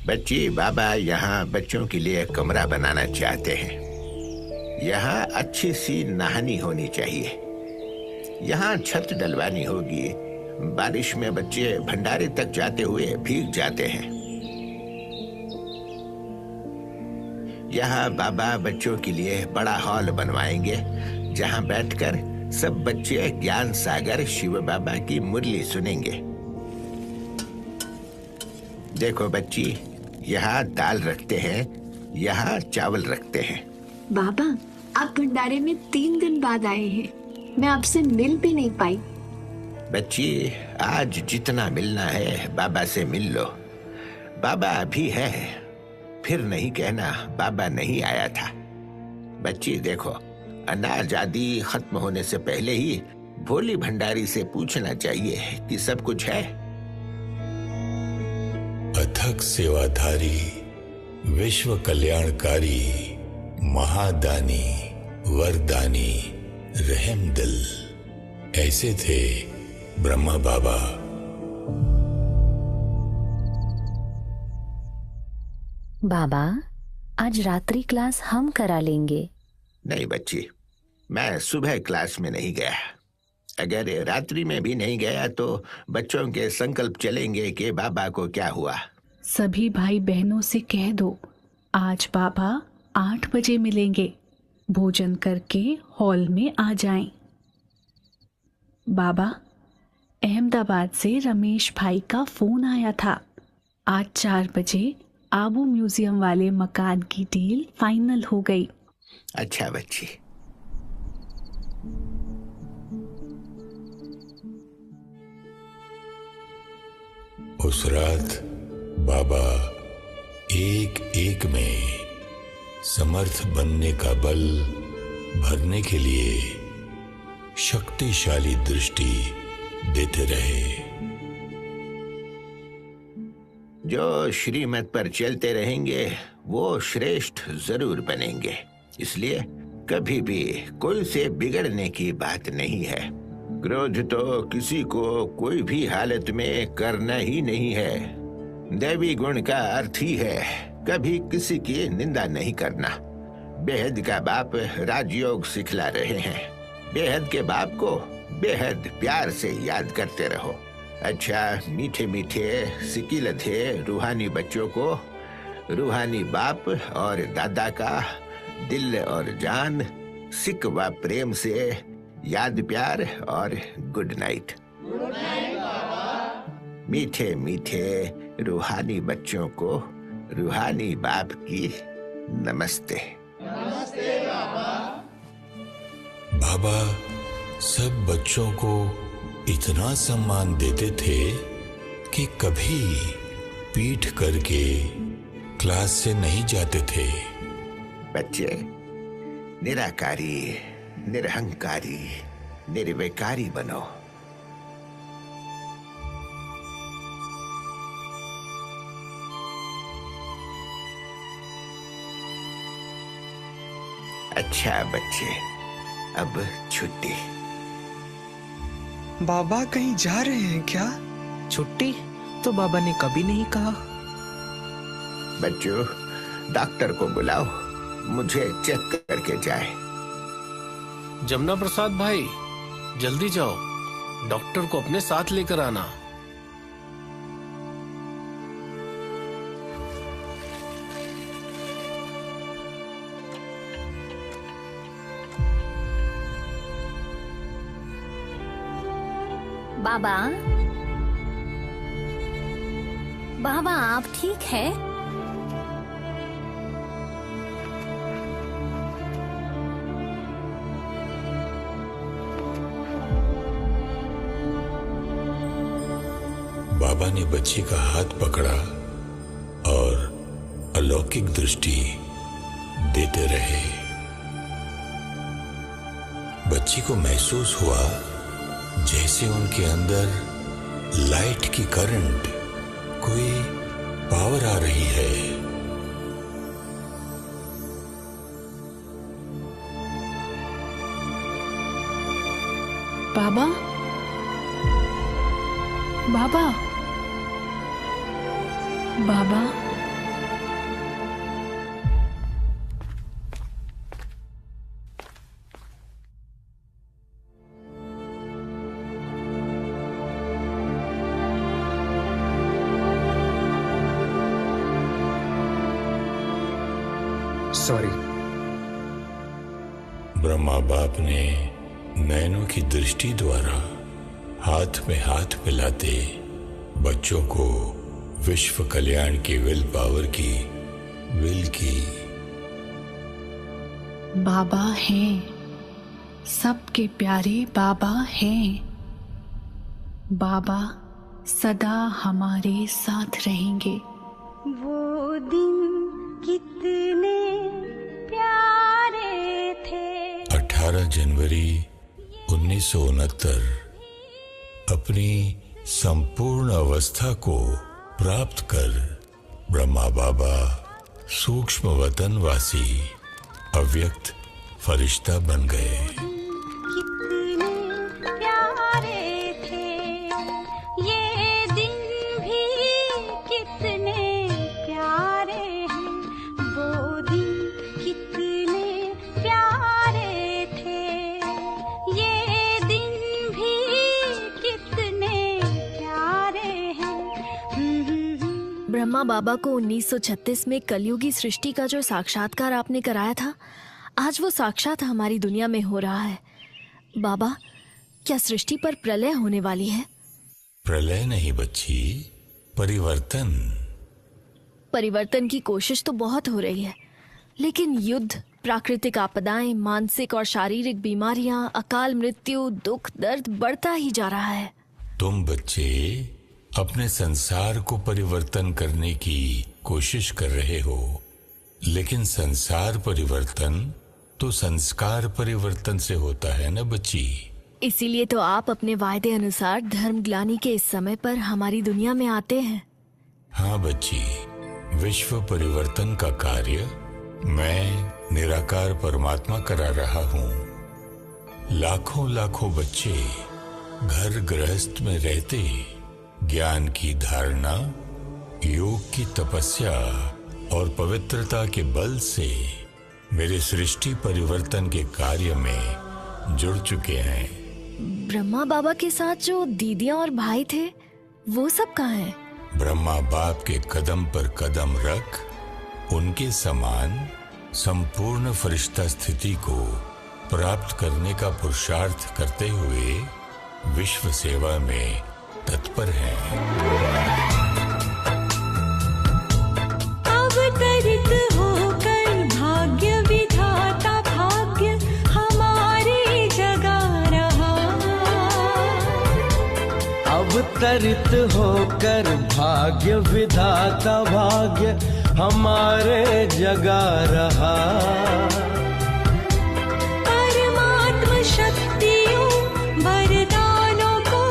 बच्ची, बाबा यहाँ बच्चों के लिए कमरा बनाना चाहते हैं। यहाँ अच्छी सी नहानी होनी चाहिए। यहाँ छत डलवानी होगी। बारिश में बच्चे भंडारे तक जाते हुए भीग जाते हैं। यहाँ बाबा बच्चों के लिए बड़ा हॉल बनवाएंगे जहाँ बैठकर सब बच्चे ज्ञान सागर शिव बाबा की मुरली सुनेंगे। देखो बच्ची, यहाँ दाल रखते हैं, यहाँ चावल रखते हैं। बाबा, आप भंडारे में 3 दिन बाद आए हैं, मैं आपसे मिल भी नहीं पाई। बच्ची, आज जितना मिलना है बाबा से मिल लो। बाबा अभी है, फिर नहीं कहना बाबा नहीं आया था। बच्ची देखो, अनाज आदि खत्म होने से पहले ही भोली भंडारी से पूछना चाहिए कि सब कुछ है। अथक सेवाधारी, विश्व कल्याणकारी, महादानी, वरदानी, रहमदिल, ऐसे थे ब्रह्मा बाबा। बाबा, आज रात्रि क्लास हम करा लेंगे। नहीं बच्ची, मैं सुबह क्लास में नहीं गया। अगर रात्रि में भी नहीं गया तो बच्चों के संकल्प चलेंगे कि बाबा को क्या हुआ। सभी भाई बहनों से कह दो, आज बाबा 8 बजे मिलेंगे। भोजन करके हॉल में आ जाएं। बाबा, अहमदाबाद से रमेश भाई का फोन आया था। आज 4 बजे आबू म्यूजियम वाले मकान की डील फाइनल हो गई। अच्छा बच्ची। उस रात बाबा एक एक में समर्थ बनने का बल भरने के लिए शक्तिशाली दृष्टि देते रहे। जो श्रीमत पर चलते रहेंगे वो श्रेष्ठ जरूर बनेंगे। इसलिए कभी भी कोई से बिगड़ने की बात नहीं है। क्रोध तो किसी को कोई भी हालत में करना ही नहीं है। दैवी गुण का अर्थ ही है कभी किसी की निंदा नहीं करना। बेहद का बाप राजयोग सिखला रहे हैं। बेहद के बाप को बेहद प्यार से याद करते रहो। अच्छा, मीठे मीठे सिकिलधे रूहानी बच्चों को रूहानी बाप और दादा का दिल और जान सिक व प्रेम से याद प्यार और गुड नाइट। मीठे मीठे रूहानी बच्चों को रूहानी बाप की नमस्ते। नमस्ते बाबा सब बच्चों को इतना सम्मान देते थे कि कभी पीठ करके क्लास से नहीं जाते थे। बच्चे निराकारी, निरहंकारी, निर्विकारी बनो। अच्छा बच्चे, अब छुट्टी। बाबा कहीं जा रहे हैं क्या? छुट्टी तो बाबा ने कभी नहीं कहा। बच्चों, डॉक्टर को बुलाओ, मुझे चेक करके जाए। जमुना प्रसाद भाई, जल्दी जाओ, डॉक्टर को अपने साथ लेकर आना। बाबा, बाबा आप ठीक है? बाबा ने बच्ची का हाथ पकड़ा और अलौकिक दृष्टि देते रहे। बच्ची को महसूस हुआ जैसे उनके अंदर लाइट की करंट, कोई पावर आ रही है। बाबा, बाबा, बाबा, सॉरी। ब्रह्मा बाप ने नैनों की दृष्टि द्वारा हाथ में हाथ मिलाते बच्चों को विश्व कल्याण की विल पावर की विल की। बाबा हैं, सबके प्यारे बाबा हैं। बाबा सदा हमारे साथ रहेंगे। वो दिन कितने प्यारे थे। 18 जनवरी 1969 अपनी संपूर्ण अवस्था को प्राप्त कर ब्रह्मा बाबा सूक्ष्म वतनवासी अव्यक्त फरिश्ता बन गए। कितने प्यारे थे ये दिन भी, कितने प्यारे हैं वो दिन, कितने प्यारे थे ये दिन भी, कितने प्यारे हैं। ब्रह्मा बाबा को 1936 में कलयुगी सृष्टि का जो साक्षात्कार आपने कराया था, आज वो साक्षात हमारी दुनिया में हो रहा है। बाबा, क्या सृष्टि पर प्रलय होने वाली है? प्रलय नहीं बच्ची, परिवर्तन। परिवर्तन की कोशिश तो बहुत हो रही है, लेकिन युद्ध, प्राकृतिक आपदाएं, मानसिक और शारीरिक बीमारियां, अकाल मृत्यु, दुख दर्द बढ़ता ही जा रहा है। तुम बच्चे अपने संसार को परिवर्तन करने की कोशिश कर रहे हो, लेकिन संसार परिवर्तन तो संस्कार परिवर्तन से होता है ना बच्ची। इसीलिए तो आप अपने वायदे अनुसार धर्म ग्लानि के इस समय पर हमारी दुनिया में आते हैं। हाँ बच्ची, विश्व परिवर्तन का कार्य मैं निराकार परमात्मा करा रहा हूँ। लाखों लाखों बच्चे घर गृहस्थ में रहते ज्ञान की धारणा, योग की तपस्या और पवित्रता के बल से मेरे सृष्टि परिवर्तन के कार्य में जुड़ चुके हैं। ब्रह्मा बाबा के साथ जो दीदियां और भाई थे, वो सब कहाँ हैं? ब्रह्मा बाप के कदम पर कदम रख उनके समान संपूर्ण फरिश्ता स्थिति को प्राप्त करने का पुरुषार्थ करते हुए विश्व सेवा में तत्पर हैं। अवतरित होकर भाग्य विधाता भाग्य हमारी जगा रहा। अवतरित होकर भाग्य विधाता भाग्य हमारे जगा रहा। परमात्म शक्तियों वरदानों को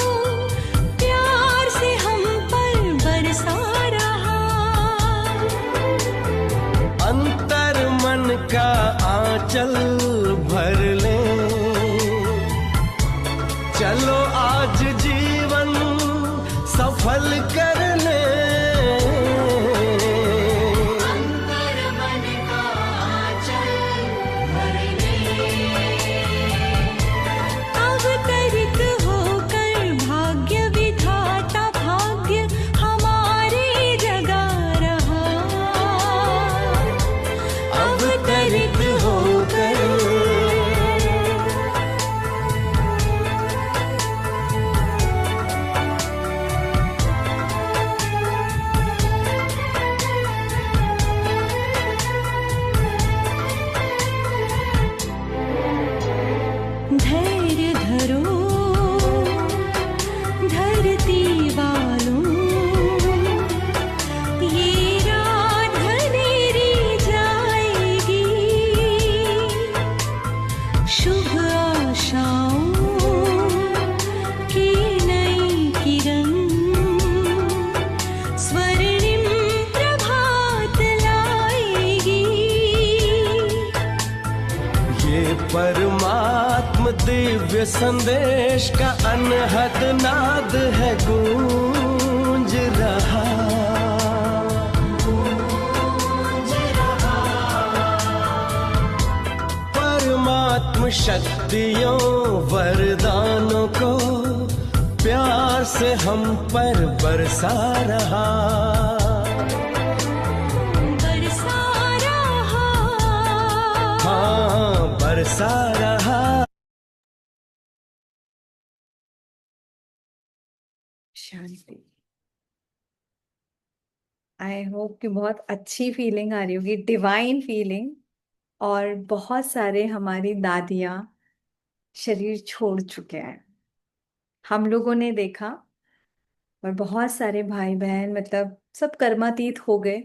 प्यार से हम पर बरसा रहा। अंतर मन का आंचल भर ले, चलो आज जीवन सफल कर ले। अवतरित होकर भाग्य विधाता भाग्य हमारी जगा रहा। अवतरित होकर धैर्य धरो धरती वालों, ये रात अंधेरी जाएगी। शुभ आशाओं की नई किरण स्वर्णिम प्रभात लाएगी। ये परमात्म दिव्य संदेश का अनहद नाद है गूंज रहा। परमात्म शक्तियों वरदानों को प्यार से हम पर बरसा रहा। बरसा रहा। हाँ, बरसा रहा। शांति। आई होप कि बहुत अच्छी फीलिंग आ रही होगी, डिवाइन फीलिंग। और बहुत सारे हमारी दादियाँ शरीर छोड़ चुके हैं, हम लोगों ने देखा। और बहुत सारे भाई बहन, मतलब सब कर्मातीत हो गए।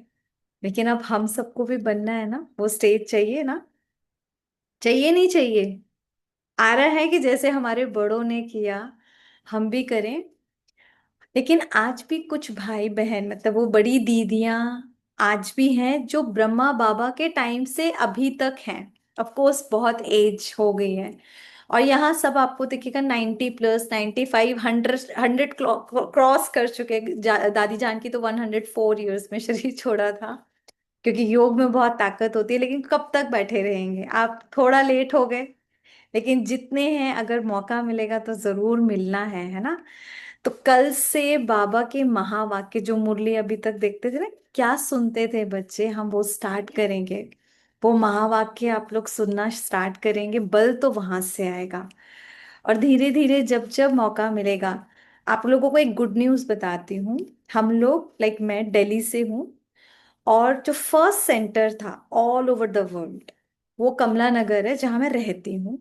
लेकिन अब हम सबको भी बनना है ना, वो स्टेज चाहिए ना, चाहिए नहीं चाहिए? आ रहा है कि जैसे हमारे बड़ों ने किया हम भी करें। लेकिन आज भी कुछ भाई बहन, मतलब वो बड़ी दीदियाँ आज भी हैं, जो ब्रह्मा बाबा के टाइम से अभी तक हैं। ऑफ कोर्स बहुत एज हो गई है, और यहाँ सब आपको दिखेगा 90+, 95, 100 क्रॉस कर चुके हैं। दादी जान की तो 104 ईयर्स में शरीर छोड़ा था, क्योंकि योग में बहुत ताकत होती है। लेकिन कब तक बैठे रहेंगे आप, थोड़ा लेट हो गए, लेकिन जितने हैं अगर मौका मिलेगा तो जरूर मिलना है ना। तो कल से बाबा के महावाक्य, जो मुरली अभी तक देखते थे ना, क्या सुनते थे बच्चे, हम वो स्टार्ट करेंगे। वो महावाक्य आप लोग सुनना स्टार्ट करेंगे, बल तो वहां से आएगा। और धीरे धीरे जब जब मौका मिलेगा, आप लोगों को एक गुड न्यूज बताती हूँ। हम लोग, लाइक मैं दिल्ली से हूँ, और जो फर्स्ट सेंटर था ऑल ओवर द वर्ल्ड, वो कमला नगर है जहां मैं रहती हूँ।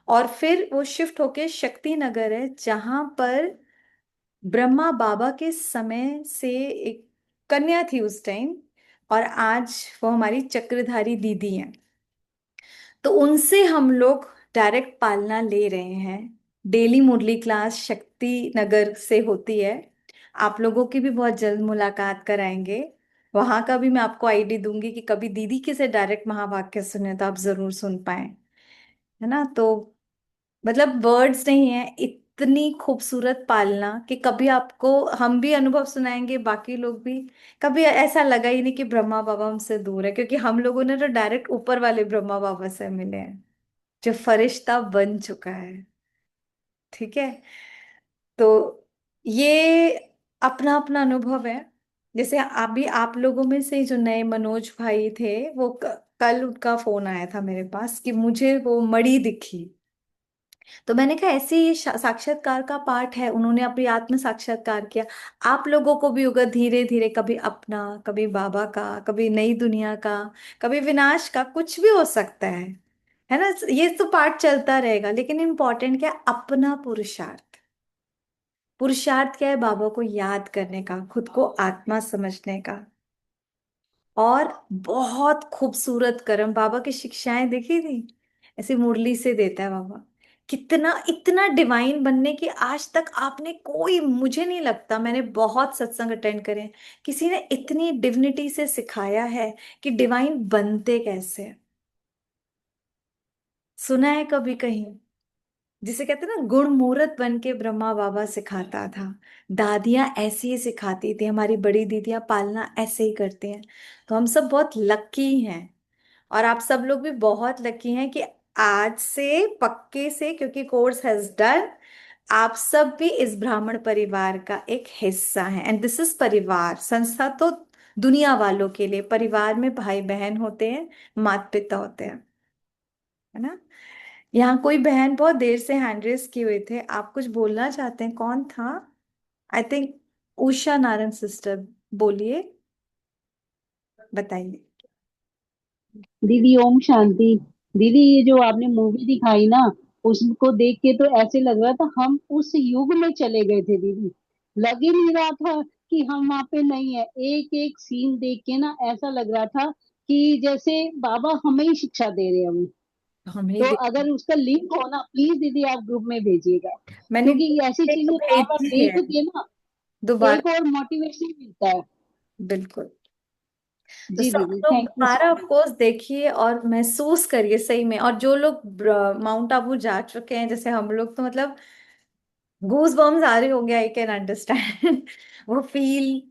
और फिर वो शिफ्ट होके शक्ति नगर है, जहां पर ब्रह्मा बाबा के समय से एक कन्या थी उस टाइम, और आज वो हमारी चक्रधारी दीदी हैं। तो उनसे हम लोग डायरेक्ट पालना ले रहे हैं। डेली मुरली क्लास शक्ति नगर से होती है। आप लोगों की भी बहुत जल्द मुलाकात कराएंगे। वहां का भी मैं आपको आईडी दूंगी कि कभी दीदी के से डायरेक्ट महावाक्य सुने तो आप जरूर सुन पाए, है ना। तो मतलब वर्ड्स नहीं है, इतनी खूबसूरत पालना कि कभी आपको हम भी अनुभव सुनाएंगे, बाकी लोग भी। कभी ऐसा लगा ही नहीं कि ब्रह्मा बाबा हमसे दूर है, क्योंकि हम लोगों ने तो डायरेक्ट ऊपर वाले ब्रह्मा बाबा से मिले हैं, जो फरिश्ता बन चुका है। ठीक है। तो ये अपना अपना अनुभव है। जैसे अभी आप लोगों में से जो नए मनोज भाई थे, वो कल उनका फोन आया था मेरे पास कि मुझे वो मणि दिखी। तो मैंने कहा ऐसे ये साक्षात्कार का पार्ट है, उन्होंने अपनी आत्म साक्षात्कार किया। आप लोगों को भी होगा धीरे धीरे, कभी अपना, कभी बाबा का, कभी नई दुनिया का, कभी विनाश का, कुछ भी हो सकता है ना। ये तो पार्ट चलता रहेगा, लेकिन इम्पोर्टेंट क्या है, अपना पुरुषार्थ। पुरुषार्थ क्या है, बाबा को याद करने का, खुद को आत्मा समझने का। और बहुत खूबसूरत कर्म, बाबा की शिक्षाएं देखी थी, ऐसी मुरली से देता है बाबा। कितना इतना डिवाइन बनने की आज तक आपने कोई, मुझे नहीं लगता, मैंने बहुत सत्संग अटेंड करे हैं, किसी ने इतनी डिविनिटी से सिखाया है कि डिवाइन बनते कैसे हैं। सुना है कभी कहीं? जिसे कहते हैं ना, गुण मूर्त बन के ब्रह्मा बाबा सिखाता था। दादियां ऐसे ही सिखाती थी, हमारी बड़ी दीदियां पालना ऐसे ही करती हैं। तो हम सब बहुत लकी हैं, और आप सब लोग भी बहुत लकी हैं कि आज से पक्के से, क्योंकि कोर्स हैज डन, आप सब भी इस ब्राह्मण परिवार का एक हिस्सा हैं। एंड दिस इज परिवार। संस्था तो दुनिया वालों के लिए, परिवार में भाई बहन होते हैं, माता पिता होते हैं, है ना। यहाँ कोई बहन बहुत देर से हैंड रेस किए हुए थे, आप कुछ बोलना चाहते हैं? कौन था? I think Usha Narayan sister, बोलिए, बताइए। दीदी ओम शांति। दीदी ये जो आपने मूवी दिखाई ना, उसको देख के तो ऐसे लग रहा था हम उस युग में चले गए थे दीदी। लग ही नहीं रहा था कि हम वहां पे नहीं है। एक एक सीन देख के ना ऐसा लग रहा था कि जैसे बाबा हमें ही शिक्षा दे रहे हैं हम। हमें तो अगर उसका लिंक हो ना, प्लीज दीदी आप ग्रुप में भेजिएगा, मैंने क्योंकि ऐसी चीजें बार बार भेजी देख है के ना एक दोबारा। और मोटिवेशन मिलता है। बिल्कुल। तो जी सब दीदी, लोग थैंक यू सो दोबारा ऑफ मच। कोर्स देखिए और महसूस करिए सही में। और जो लोग माउंट आबू जा चुके हैं जैसे हम लोग, तो मतलब गूज बम्स आ रहे होंगे, आई कैन अंडरस्टैंड वो फील।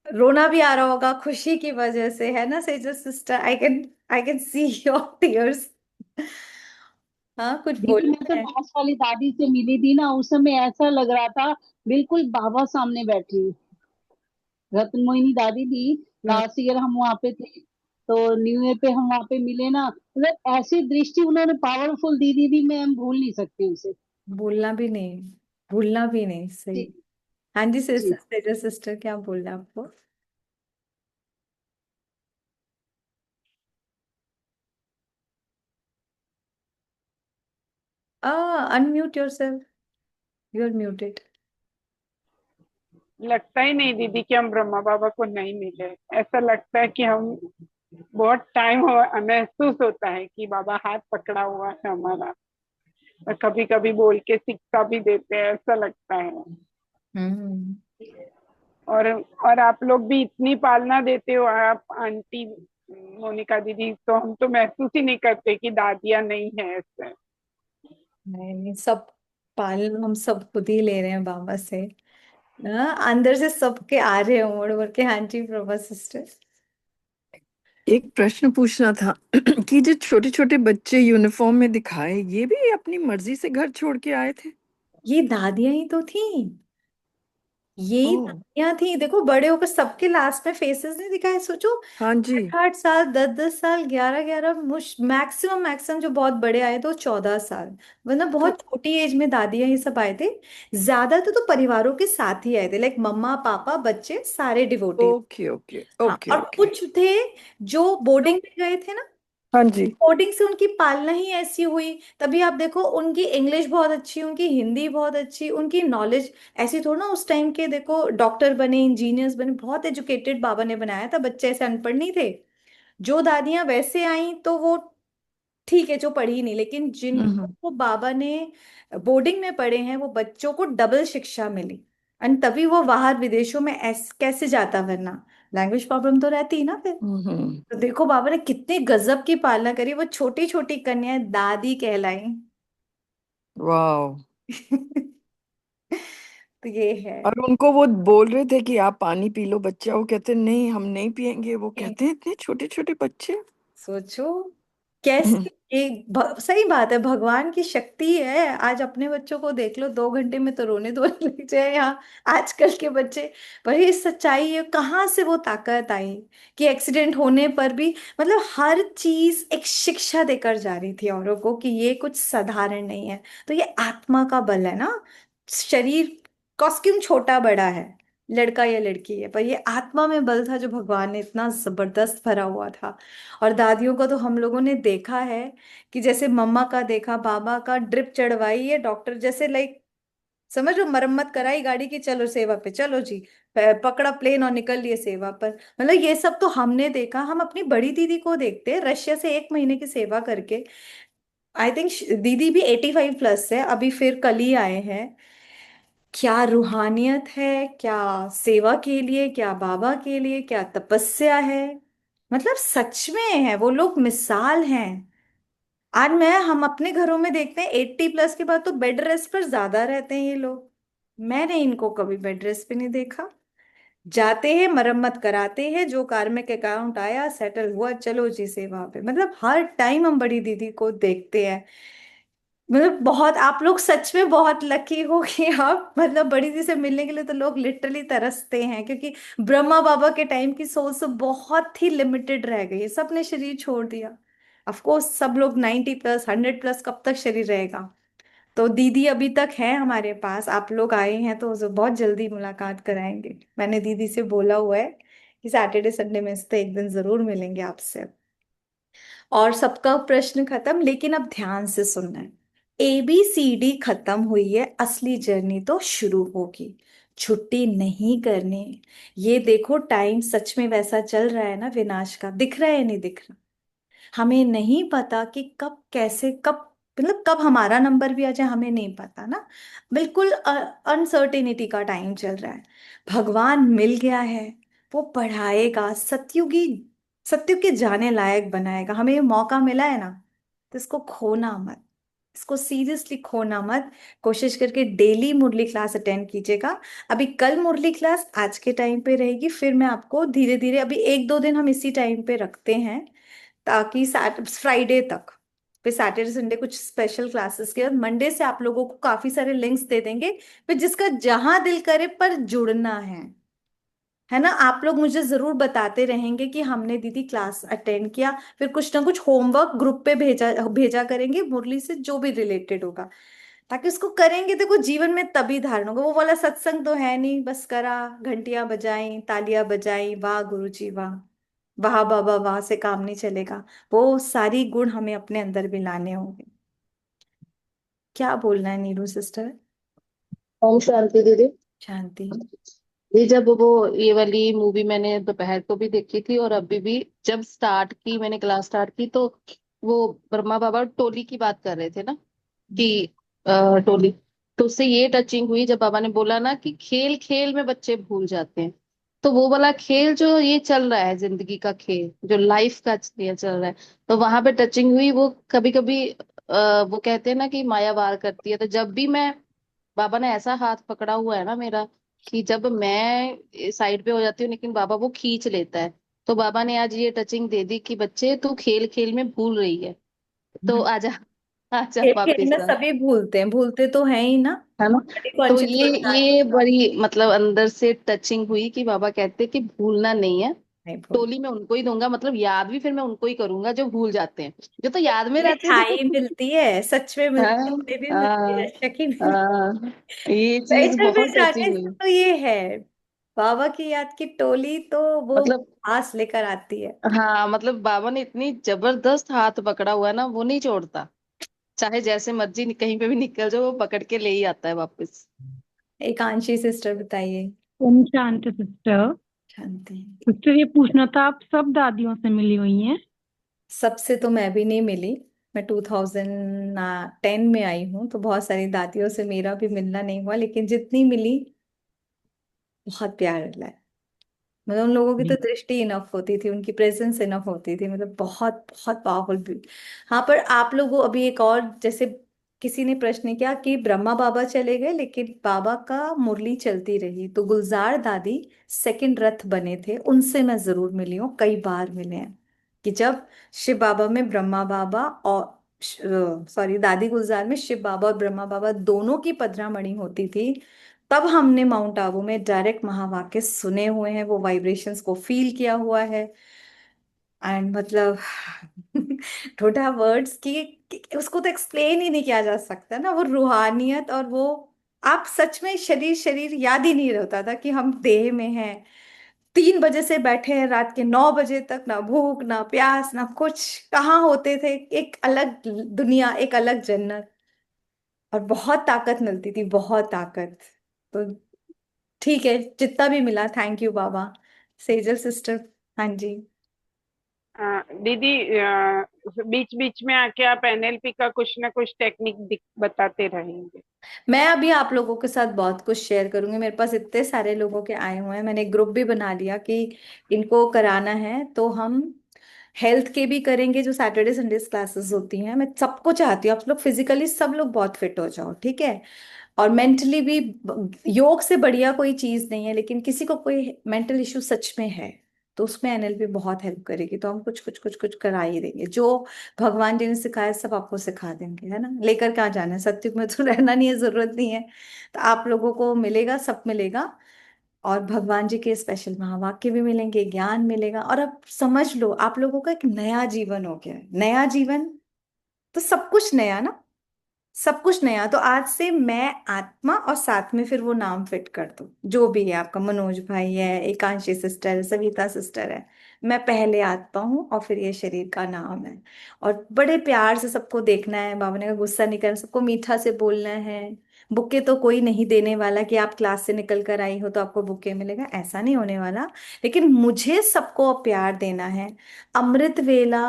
रोना भी आ रहा होगा खुशी की वजह से, है ना Sejal sister? I can see your tears. हाँ, कुछ दीदी मैं बोलना तो है? लास्ट वाली दादी से मिली थी ना, उस समय ऐसा लग रहा था बिल्कुल बाबा सामने बैठी हूँ। रत्न मोहिनी दादी थी। हम्म, लास्ट ईयर हम वहां पे थे, तो न्यू ईयर पे हम वहां पे मिले ना, मतलब ऐसी दृष्टि उन्होंने पावरफुल दी थी, मैं हम भूल नहीं सकते उसे। भूलना भी नहीं, भूलना भी नहीं, सही। जी हाँ जी जी। सेजल सिस्टर, क्या बोलना है आपको? Unmute yourself, you are muted. लगता ही नहीं दीदी कि हम ब्रह्मा बाबा को नहीं मिले। ऐसा लगता है कि हम बहुत टाइम हो, महसूस होता है कि बाबा हाथ पकड़ा हुआ है हमारा, और कभी कभी बोल के शिक्षा भी देते हैं, ऐसा लगता है। हम्म। और आप लोग भी इतनी पालना देते हो, आप आंटी मोनिका दीदी, तो हम तो महसूस ही नहीं करते कि दादियाँ नहीं है ऐसे। नहीं नहीं, सब पालन हम सब खुद ही ले रहे हैं बाबा से। अंदर से सबके आ रहे हैं उमड़ उमड़ के। हाँ जी प्रभा सिस्टर। एक प्रश्न पूछना था कि जो छोटे छोटे बच्चे यूनिफॉर्म में दिखाए, ये भी अपनी मर्जी से घर छोड़ के आए थे? ये दादियां ही तो थी, यही ओह, दादियां थी। देखो बड़े होकर सबके लास्ट में फेसेस नहीं दिखाए, सोचो। हाँ जी। 8 8 साल, 10 10 साल, 11 11, मैक्सिमम मैक्सिमम जो बहुत बड़े आए तो 14 साल, वरना बहुत छोटी एज में दादियां ये सब आए थे। ज्यादातर तो परिवारों के साथ ही आए थे, लाइक मम्मा पापा बच्चे सारे डिवोटी। ओके ओके हाँ, ओके और ओके। कुछ थे जो बोर्डिंग में गए थे ना, हाँ जी। कोडिंग से उनकी पालना ही ऐसी हुई। तभी आप देखो उनकी इंग्लिश बहुत अच्छी, उनकी हिंदी बहुत अच्छी, उनकी नॉलेज ऐसी। थोड़ा ना उस टाइम के देखो डॉक्टर बने, इंजीनियर्स बने, बहुत एजुकेटेड बाबा ने बनाया था, बच्चे ऐसे अनपढ़ नहीं थे। जो दादियां वैसे आई तो वो ठीक है जो पढ़ी नहीं, लेकिन जिनको बाबा ने बोर्डिंग में पढ़े हैं वो बच्चों को डबल शिक्षा मिली। एंड तभी वो बाहर विदेशों में कैसे जाता, वरना लैंग्वेज प्रॉब्लम तो रहती ही ना फिर। तो देखो बाबा ने कितने गजब की पालना करी, वो छोटी छोटी कन्याएं दादी कहलाई। वाह। तो ये है। और उनको वो बोल रहे थे कि आप पानी पी लो बच्चा, वो कहते नहीं हम नहीं पिएंगे, वो कहते हैं इतने छोटे छोटे बच्चे। सोचो कैसे। एक सही बात है, भगवान की शक्ति है। आज अपने बच्चों को देख लो, 2 घंटे में तो रोने धोने लग जाए यहाँ आजकल के बच्चे। पर ये सच्चाई है, कहाँ से वो ताकत आई कि एक्सीडेंट होने पर भी, मतलब हर चीज एक शिक्षा देकर जा रही थी औरों को कि ये कुछ साधारण नहीं है। तो ये आत्मा का बल है ना। शरीर कॉस्ट्यूम छोटा बड़ा है, लड़का या लड़की है, पर ये आत्मा में बल था जो भगवान ने इतना जबरदस्त भरा हुआ था। और दादियों का तो हम लोगों ने देखा है कि जैसे मम्मा का देखा, बाबा का ड्रिप चढ़वाई है डॉक्टर जैसे, लाइक समझ लो, मरम्मत कराई गाड़ी की, चलो सेवा पे चलो जी, पकड़ा प्लेन और निकल लिए सेवा पर। मतलब ये सब तो हमने देखा। हम अपनी बड़ी दीदी को देखते हैं रशिया से 1 महीने की सेवा करके। आई थिंक दीदी भी 85 प्लस है, अभी फिर कल ही आए हैं। क्या रूहानियत है, क्या सेवा के लिए, क्या बाबा के लिए, क्या तपस्या है। मतलब सच में है वो लोग मिसाल हैं। आज हम अपने घरों में देखते हैं 80 प्लस के बाद तो बेड रेस्ट पर ज्यादा रहते हैं ये लोग। मैंने इनको कभी बेड रेस्ट पे नहीं देखा। जाते हैं मरम्मत कराते हैं, जो कार्मिक अकाउंट आया सेटल हुआ, चलो जी सेवा पे। मतलब हर टाइम हम बड़ी दीदी को देखते हैं। मतलब बहुत, आप लोग सच में बहुत लकी हो कि आप, मतलब बड़ी दी से मिलने के लिए तो लोग लिटरली तरसते हैं, क्योंकि ब्रह्मा बाबा के टाइम की सोच तो बहुत ही लिमिटेड रह गई है, सबने शरीर छोड़ दिया। ऑफ कोर्स सब लोग 90 प्लस 100 प्लस कब तक शरीर रहेगा। तो दीदी अभी तक है हमारे पास, आप लोग आए हैं तो बहुत जल्दी मुलाकात कराएंगे। मैंने दीदी से बोला हुआ है कि सैटरडे संडे में से तो एक दिन जरूर मिलेंगे आपसे। और सबका प्रश्न खत्म, लेकिन अब ध्यान से सुनना है। ABCD खत्म हुई है, असली जर्नी तो शुरू होगी। छुट्टी नहीं करनी। ये देखो टाइम सच में वैसा चल रहा है ना, विनाश का दिख रहा है नहीं दिख रहा। हमें नहीं पता कि कब कैसे कब, मतलब कब हमारा नंबर भी आ जाए, हमें नहीं पता ना। बिल्कुल अनसर्टेनिटी का टाइम चल रहा है। भगवान मिल गया है, वो पढ़ाएगा, सतयुगी सत्युग के जाने लायक बनाएगा। हमें ये मौका मिला है ना, तो इसको खोना मत, इसको सीरियसली खोना मत। कोशिश करके डेली मुरली क्लास अटेंड कीजिएगा। अभी कल मुरली क्लास आज के टाइम पे रहेगी, फिर मैं आपको धीरे धीरे, अभी 1 2 दिन हम इसी टाइम पे रखते हैं, ताकि फ्राइडे तक, फिर सैटरडे संडे कुछ स्पेशल क्लासेस के बाद मंडे से आप लोगों को काफी सारे लिंक्स दे देंगे। फिर जिसका जहां दिल करे पर जुड़ना है ना, आप लोग मुझे जरूर बताते रहेंगे कि हमने दीदी क्लास अटेंड किया। फिर कुछ ना कुछ होमवर्क ग्रुप पे भेजा भेजा करेंगे मुरली से जो भी रिलेटेड होगा, ताकि उसको करेंगे देखो जीवन में तभी धारण होगा। वो वाला सत्संग तो है नहीं, बस करा, घंटियां बजाई, तालियां बजाई, वाह गुरु जी वाह, वाह बाबा वाह से काम नहीं चलेगा। वो सारी गुण हमें अपने अंदर भी लाने होंगे। क्या बोलना है नीरू सिस्टर? ओम शांति दीदी। शांति। ये जब वो ये वाली मूवी मैंने दोपहर को भी देखी थी, और अभी भी जब स्टार्ट की, मैंने क्लास स्टार्ट की, तो वो ब्रह्मा बाबा टोली की बात कर रहे थे ना, कि टोली, तो उससे ये टचिंग हुई जब बाबा ने बोला ना कि खेल खेल में बच्चे भूल जाते हैं। तो वो वाला खेल जो ये चल रहा है, जिंदगी का खेल जो लाइफ का ये चल रहा है, तो वहां पे टचिंग हुई। वो कभी कभी वो कहते हैं ना कि माया वार करती है। तो जब भी मैं, बाबा ने ऐसा हाथ पकड़ा हुआ है ना मेरा, कि जब मैं साइड पे हो जाती हूँ लेकिन बाबा वो खींच लेता है। तो बाबा ने आज ये टचिंग दे दी कि बच्चे तू खेल खेल में भूल रही है, तो आजा, आजा खेल खेल वापिस में आ। सभी भूलते हैं, भूलते तो है ही ना। है ना। बड़ी तो कॉन्शियस ये बड़ी मतलब अंदर से टचिंग हुई कि बाबा कहते कि भूलना नहीं है। नहीं भूल। टोली में उनको ही दूंगा, मतलब याद भी फिर मैं उनको ही करूंगा जो भूल जाते हैं, जो तो याद में रहते थे। मिठाई मिलती है, सच में मिलती है, हाँ हमें भी मिलती हाँ है, शकी नहीं। हाँ, ये चीज वैसे भी बहुत टचिंग जाने हुई। से तो ये है, बाबा की याद की टोली तो वो मतलब पास लेकर आती है। हाँ, मतलब बाबा ने इतनी जबरदस्त हाथ पकड़ा हुआ है ना, वो नहीं छोड़ता। चाहे जैसे मर्जी कहीं पे भी निकल जाओ, वो पकड़ के ले ही आता है वापस। एकांशी सिस्टर बताइए। ओम शांति सिस्टर। शांति। सिस्टर ये पूछना था, आप सब दादियों से मिली हुई हैं? सबसे तो मैं भी नहीं मिली। मैं 2010 में आई हूँ, तो बहुत सारी दादियों से मेरा भी मिलना नहीं हुआ, लेकिन जितनी मिली बहुत प्यार मिला है। मतलब उन लोगों की तो दृष्टि इनफ होती थी, उनकी प्रेजेंस इनफ होती थी, मतलब बहुत बहुत पावरफुल। हाँ, पर आप लोगों अभी एक और, जैसे किसी ने प्रश्न किया कि ब्रह्मा बाबा चले गए लेकिन बाबा का मुरली चलती रही, तो गुलजार दादी सेकंड रथ बने थे, उनसे मैं जरूर मिली हूँ, कई बार मिले हैं। कि जब शिव बाबा में ब्रह्मा बाबा और सॉरी दादी गुलजार में शिव बाबा और ब्रह्मा बाबा दोनों की पधरामणि होती थी, तब हमने माउंट आबू में डायरेक्ट महावाक्य सुने हुए हैं, वो वाइब्रेशंस को फील किया हुआ है। एंड मतलब डोंट हैव वर्ड्स कि उसको तो एक्सप्लेन ही नहीं किया जा सकता ना, वो रूहानियत। और वो आप सच में शरीर शरीर याद ही नहीं रहता था कि हम देह में हैं। 3 बजे से बैठे हैं रात के 9 बजे तक, ना भूख ना प्यास ना कुछ, कहाँ होते थे, एक अलग दुनिया, एक अलग जन्नत। और बहुत ताकत मिलती थी, बहुत ताकत। तो ठीक है, जितना भी मिला, thank you Baba. Sejal sister. हाँ जी। दीदी बीच बीच में आके आप एनएलपी का कुछ ना कुछ टेक्निक बताते रहेंगे। मैं अभी आप लोगों के साथ बहुत कुछ शेयर करूंगी, मेरे पास इतने सारे लोगों के आए हुए हैं, मैंने एक ग्रुप भी बना लिया कि इनको कराना है। तो हम हेल्थ के भी करेंगे, जो सैटरडे संडे क्लासेस होती हैं। मैं सबको चाहती हूँ आप लोग फिजिकली सब लोग बहुत फिट हो जाओ, ठीक है। और मेंटली भी। योग से बढ़िया कोई चीज नहीं है, लेकिन किसी को कोई मेंटल इश्यू सच में है, तो उसमें एनएलपी बहुत हेल्प करेगी। तो हम कुछ कुछ कुछ कुछ करा ही देंगे, जो भगवान जी ने सिखाया सब आपको सिखा देंगे, है ना। लेकर कहाँ जाना है, सत्युग में तो रहना नहीं है, जरूरत नहीं है। तो आप लोगों को मिलेगा, सब मिलेगा। और भगवान जी के स्पेशल महावाक्य भी मिलेंगे, ज्ञान मिलेगा, और अब समझ लो आप लोगों का एक नया जीवन हो गया है। नया जीवन तो सब कुछ नया ना, सब कुछ नया। तो आज से मैं आत्मा, और साथ में फिर वो नाम फिट कर दो, जो भी है आपका, मनोज भाई है, एकांशी सिस्टर है, सविता सिस्टर है। मैं पहले आत्मा हूँ और फिर ये शरीर का नाम है। और बड़े प्यार से सबको देखना है, बाबा ने कहा गुस्सा नहीं करना, सबको मीठा से बोलना है। बुके तो कोई नहीं देने वाला कि आप क्लास से निकल कर आई हो तो आपको बुके मिलेगा, ऐसा नहीं होने वाला। लेकिन मुझे सबको प्यार देना है। अमृत वेला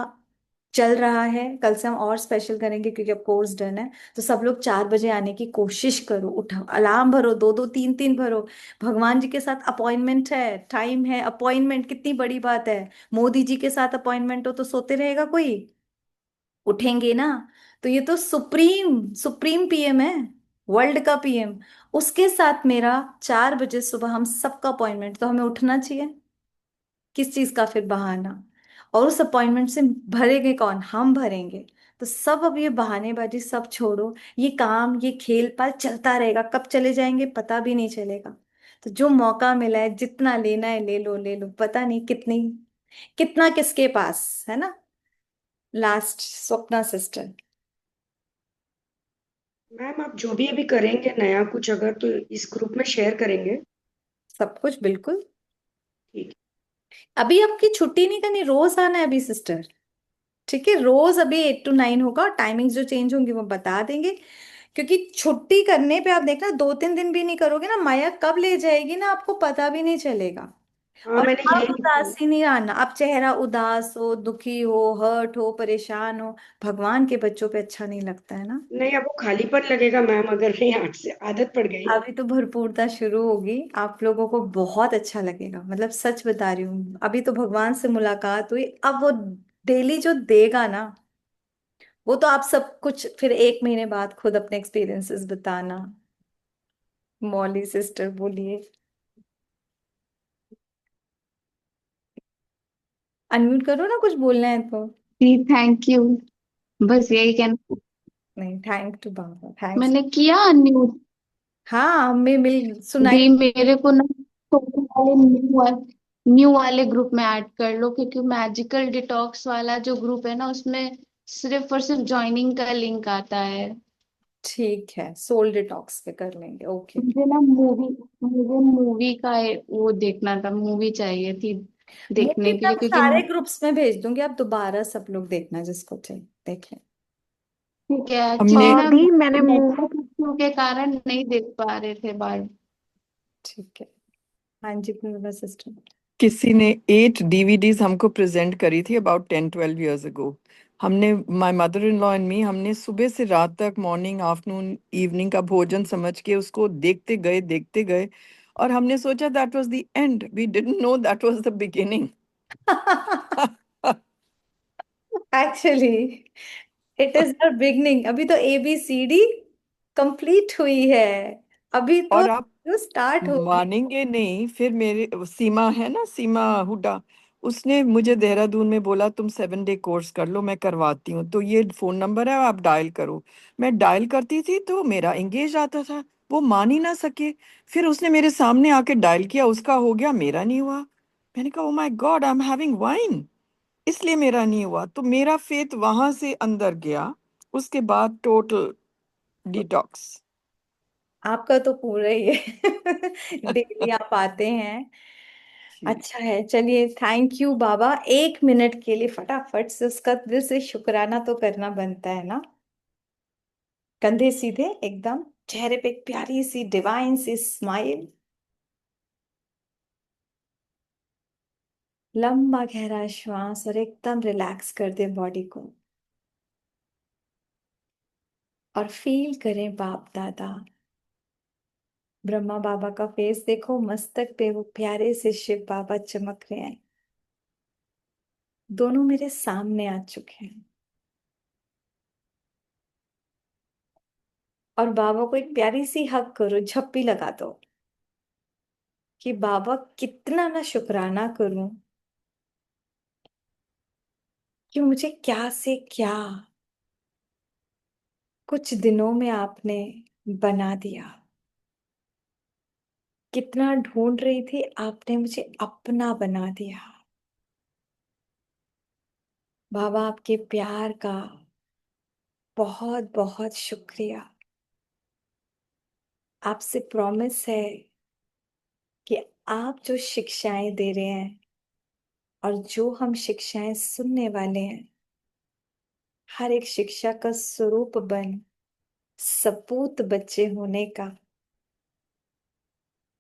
चल रहा है, कल से हम और स्पेशल करेंगे क्योंकि अब कोर्स डन है। तो सब लोग 4 बजे आने की कोशिश करो, उठो, अलार्म भरो, दो दो तीन तीन भरो। भगवान जी के साथ अपॉइंटमेंट है, टाइम है, अपॉइंटमेंट कितनी बड़ी बात है। मोदी जी के साथ अपॉइंटमेंट हो तो सोते रहेगा कोई, उठेंगे ना। तो ये तो सुप्रीम सुप्रीम पीएम है, वर्ल्ड का पीएम। उसके साथ मेरा 4 बजे सुबह हम सबका अपॉइंटमेंट, तो हमें उठना चाहिए। किस चीज का फिर बहाना। और उस अपॉइंटमेंट से भरेंगे कौन, हम भरेंगे। तो सब अब ये बहानेबाजी सब छोड़ो, ये काम ये खेल पाल चलता रहेगा, कब चले जाएंगे पता भी नहीं चलेगा। तो जो मौका मिला है, जितना लेना है ले लो, ले लो, पता नहीं कितनी कितना किसके पास है ना। Last Swapna sister. मैम आप जो भी अभी करेंगे नया कुछ, अगर तो इस ग्रुप में शेयर करेंगे। सब कुछ बिल्कुल। ठीक। अभी आपकी छुट्टी नहीं करनी, रोज आना है अभी सिस्टर, ठीक है। रोज अभी 8 to 9 होगा, और टाइमिंग्स जो चेंज होंगी वो बता देंगे। क्योंकि छुट्टी करने पे आप देखना 2-3 दिन भी नहीं करोगे ना, माया कब ले जाएगी ना आपको पता भी नहीं चलेगा। हाँ और मैंने आप यही लिखा है। उदासी नहीं आना, आप चेहरा उदास हो, दुखी हो, हर्ट हो, परेशान हो, भगवान के बच्चों पे अच्छा नहीं लगता है ना। नहीं अब वो खालीपन लगेगा मैम, अगर नहीं आर्ट से आदत पड़ गई। अभी तो भरपूरता शुरू होगी, आप लोगों को बहुत अच्छा लगेगा, मतलब सच बता रही हूँ, अभी तो भगवान से मुलाकात हुई, अब वो डेली जो देगा ना, वो तो आप सब कुछ फिर 1 महीने बाद खुद अपने एक्सपीरियंसेस बताना। मौली सिस्टर बोलिए, अनम्यूट करो ना, कुछ बोलना है तो। जी थैंक यू, बस यही कहना। नहीं, थैंक टू बाबा, थैंक्स। मैंने किया अनम्यूट। हाँ, हमें मिल सुनाई। दी मेरे को ना छोटे वाले न्यू वाले ग्रुप में ऐड कर लो, क्योंकि मैजिकल डिटॉक्स वाला जो ग्रुप है ना, उसमें सिर्फ और सिर्फ ज्वाइनिंग का लिंक आता है। ठीक है, सोल डिटॉक्स पे कर लेंगे, ओके। मुझे ना मुझे मूवी का वो देखना था, मूवी चाहिए थी मूवी देखने के मैं लिए, आप क्योंकि सारे ग्रुप्स में भेज दूंगी, आप दोबारा सब लोग देखना जिसको चाहिए देखें। ठीक है, हमने एक्चुअली ना दी मैंने नेटवर्क इश्यू के कारण नहीं देख पा रहे थे बार। ठीक है। हाँ जी, पूर्वा सिस्टर। किसी ने 8 DVDs हमको प्रेजेंट करी थी अबाउट 10-12 years ago। हमने, my mother in law and me, हमने सुबह से रात तक, मॉर्निंग आफ्टरनून इवनिंग का भोजन समझ के उसको देखते गए, और हमने सोचा that was the end, we didn't know that was the beginning. Actually it is the beginning, अभी तो ABCD कंप्लीट हुई है, अभी तो और आप जो स्टार्ट होगी। मानेंगे नहीं, फिर मेरे सीमा है ना, सीमा हुड्डा, उसने मुझे देहरादून में बोला तुम 7 day कोर्स कर लो, मैं करवाती हूँ, तो ये फोन नंबर है, आप डायल करो। मैं डायल करती थी तो मेरा एंगेज आता था, वो मान ही ना सके। फिर उसने मेरे सामने आके डायल किया, उसका हो गया, मेरा नहीं हुआ। मैंने कहा oh my God, I am having wine, इसलिए मेरा नहीं हुआ। तो मेरा फेथ वहां से अंदर गया, उसके बाद टोटल डिटॉक्स। आपका तो पूरा ही है। डेली आप आते हैं, अच्छा है। चलिए, थैंक यू बाबा। 1 मिनट के लिए फटाफट से उसका दिल से शुक्राना तो करना बनता है ना। कंधे सीधे एकदम, चेहरे पे एक प्यारी सी डिवाइन सी स्माइल, लंबा गहरा श्वास, और एकदम रिलैक्स कर दे बॉडी को, और फील करें बाप दादा, ब्रह्मा बाबा का फेस देखो, मस्तक पे वो प्यारे से शिव बाबा चमक रहे हैं, दोनों मेरे सामने आ चुके हैं। और बाबा को एक प्यारी सी हक करो, झप्पी लगा दो, कि बाबा कितना ना शुक्राना करूं कि मुझे क्या से क्या कुछ दिनों में आपने बना दिया। कितना ढूंढ रही थी, आपने मुझे अपना बना दिया। बाबा आपके प्यार का बहुत बहुत शुक्रिया। आपसे प्रॉमिस है कि आप जो शिक्षाएं दे रहे हैं, और जो हम शिक्षाएं सुनने वाले हैं, हर एक शिक्षा का स्वरूप बन सपूत बच्चे होने का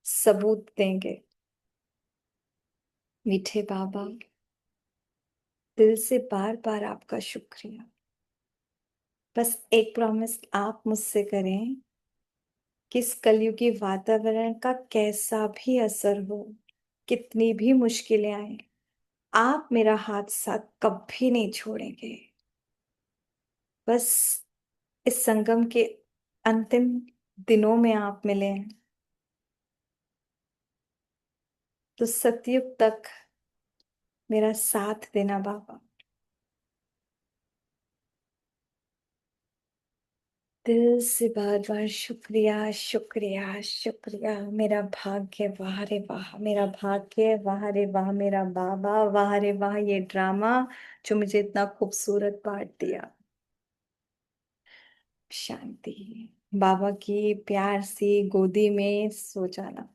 सबूत देंगे। मीठे बाबा, दिल से बार बार आपका शुक्रिया। बस एक प्रॉमिस आप मुझसे करें कि इस कलयुगी वातावरण का कैसा भी असर हो, कितनी भी मुश्किलें आए, आप मेरा हाथ साथ कभी नहीं छोड़ेंगे। बस इस संगम के अंतिम दिनों में आप मिले हैं, तो सतयुग तक मेरा साथ देना बाबा। दिल से बार बार शुक्रिया शुक्रिया शुक्रिया। मेरा भाग्य, वाह रे वाह, मेरा भाग्य, वाह रे वाह, मेरा बाबा, वाह रे वाह, ये ड्रामा जो मुझे इतना खूबसूरत पार्ट दिया। शांति, बाबा की प्यार सी गोदी में सो जाना।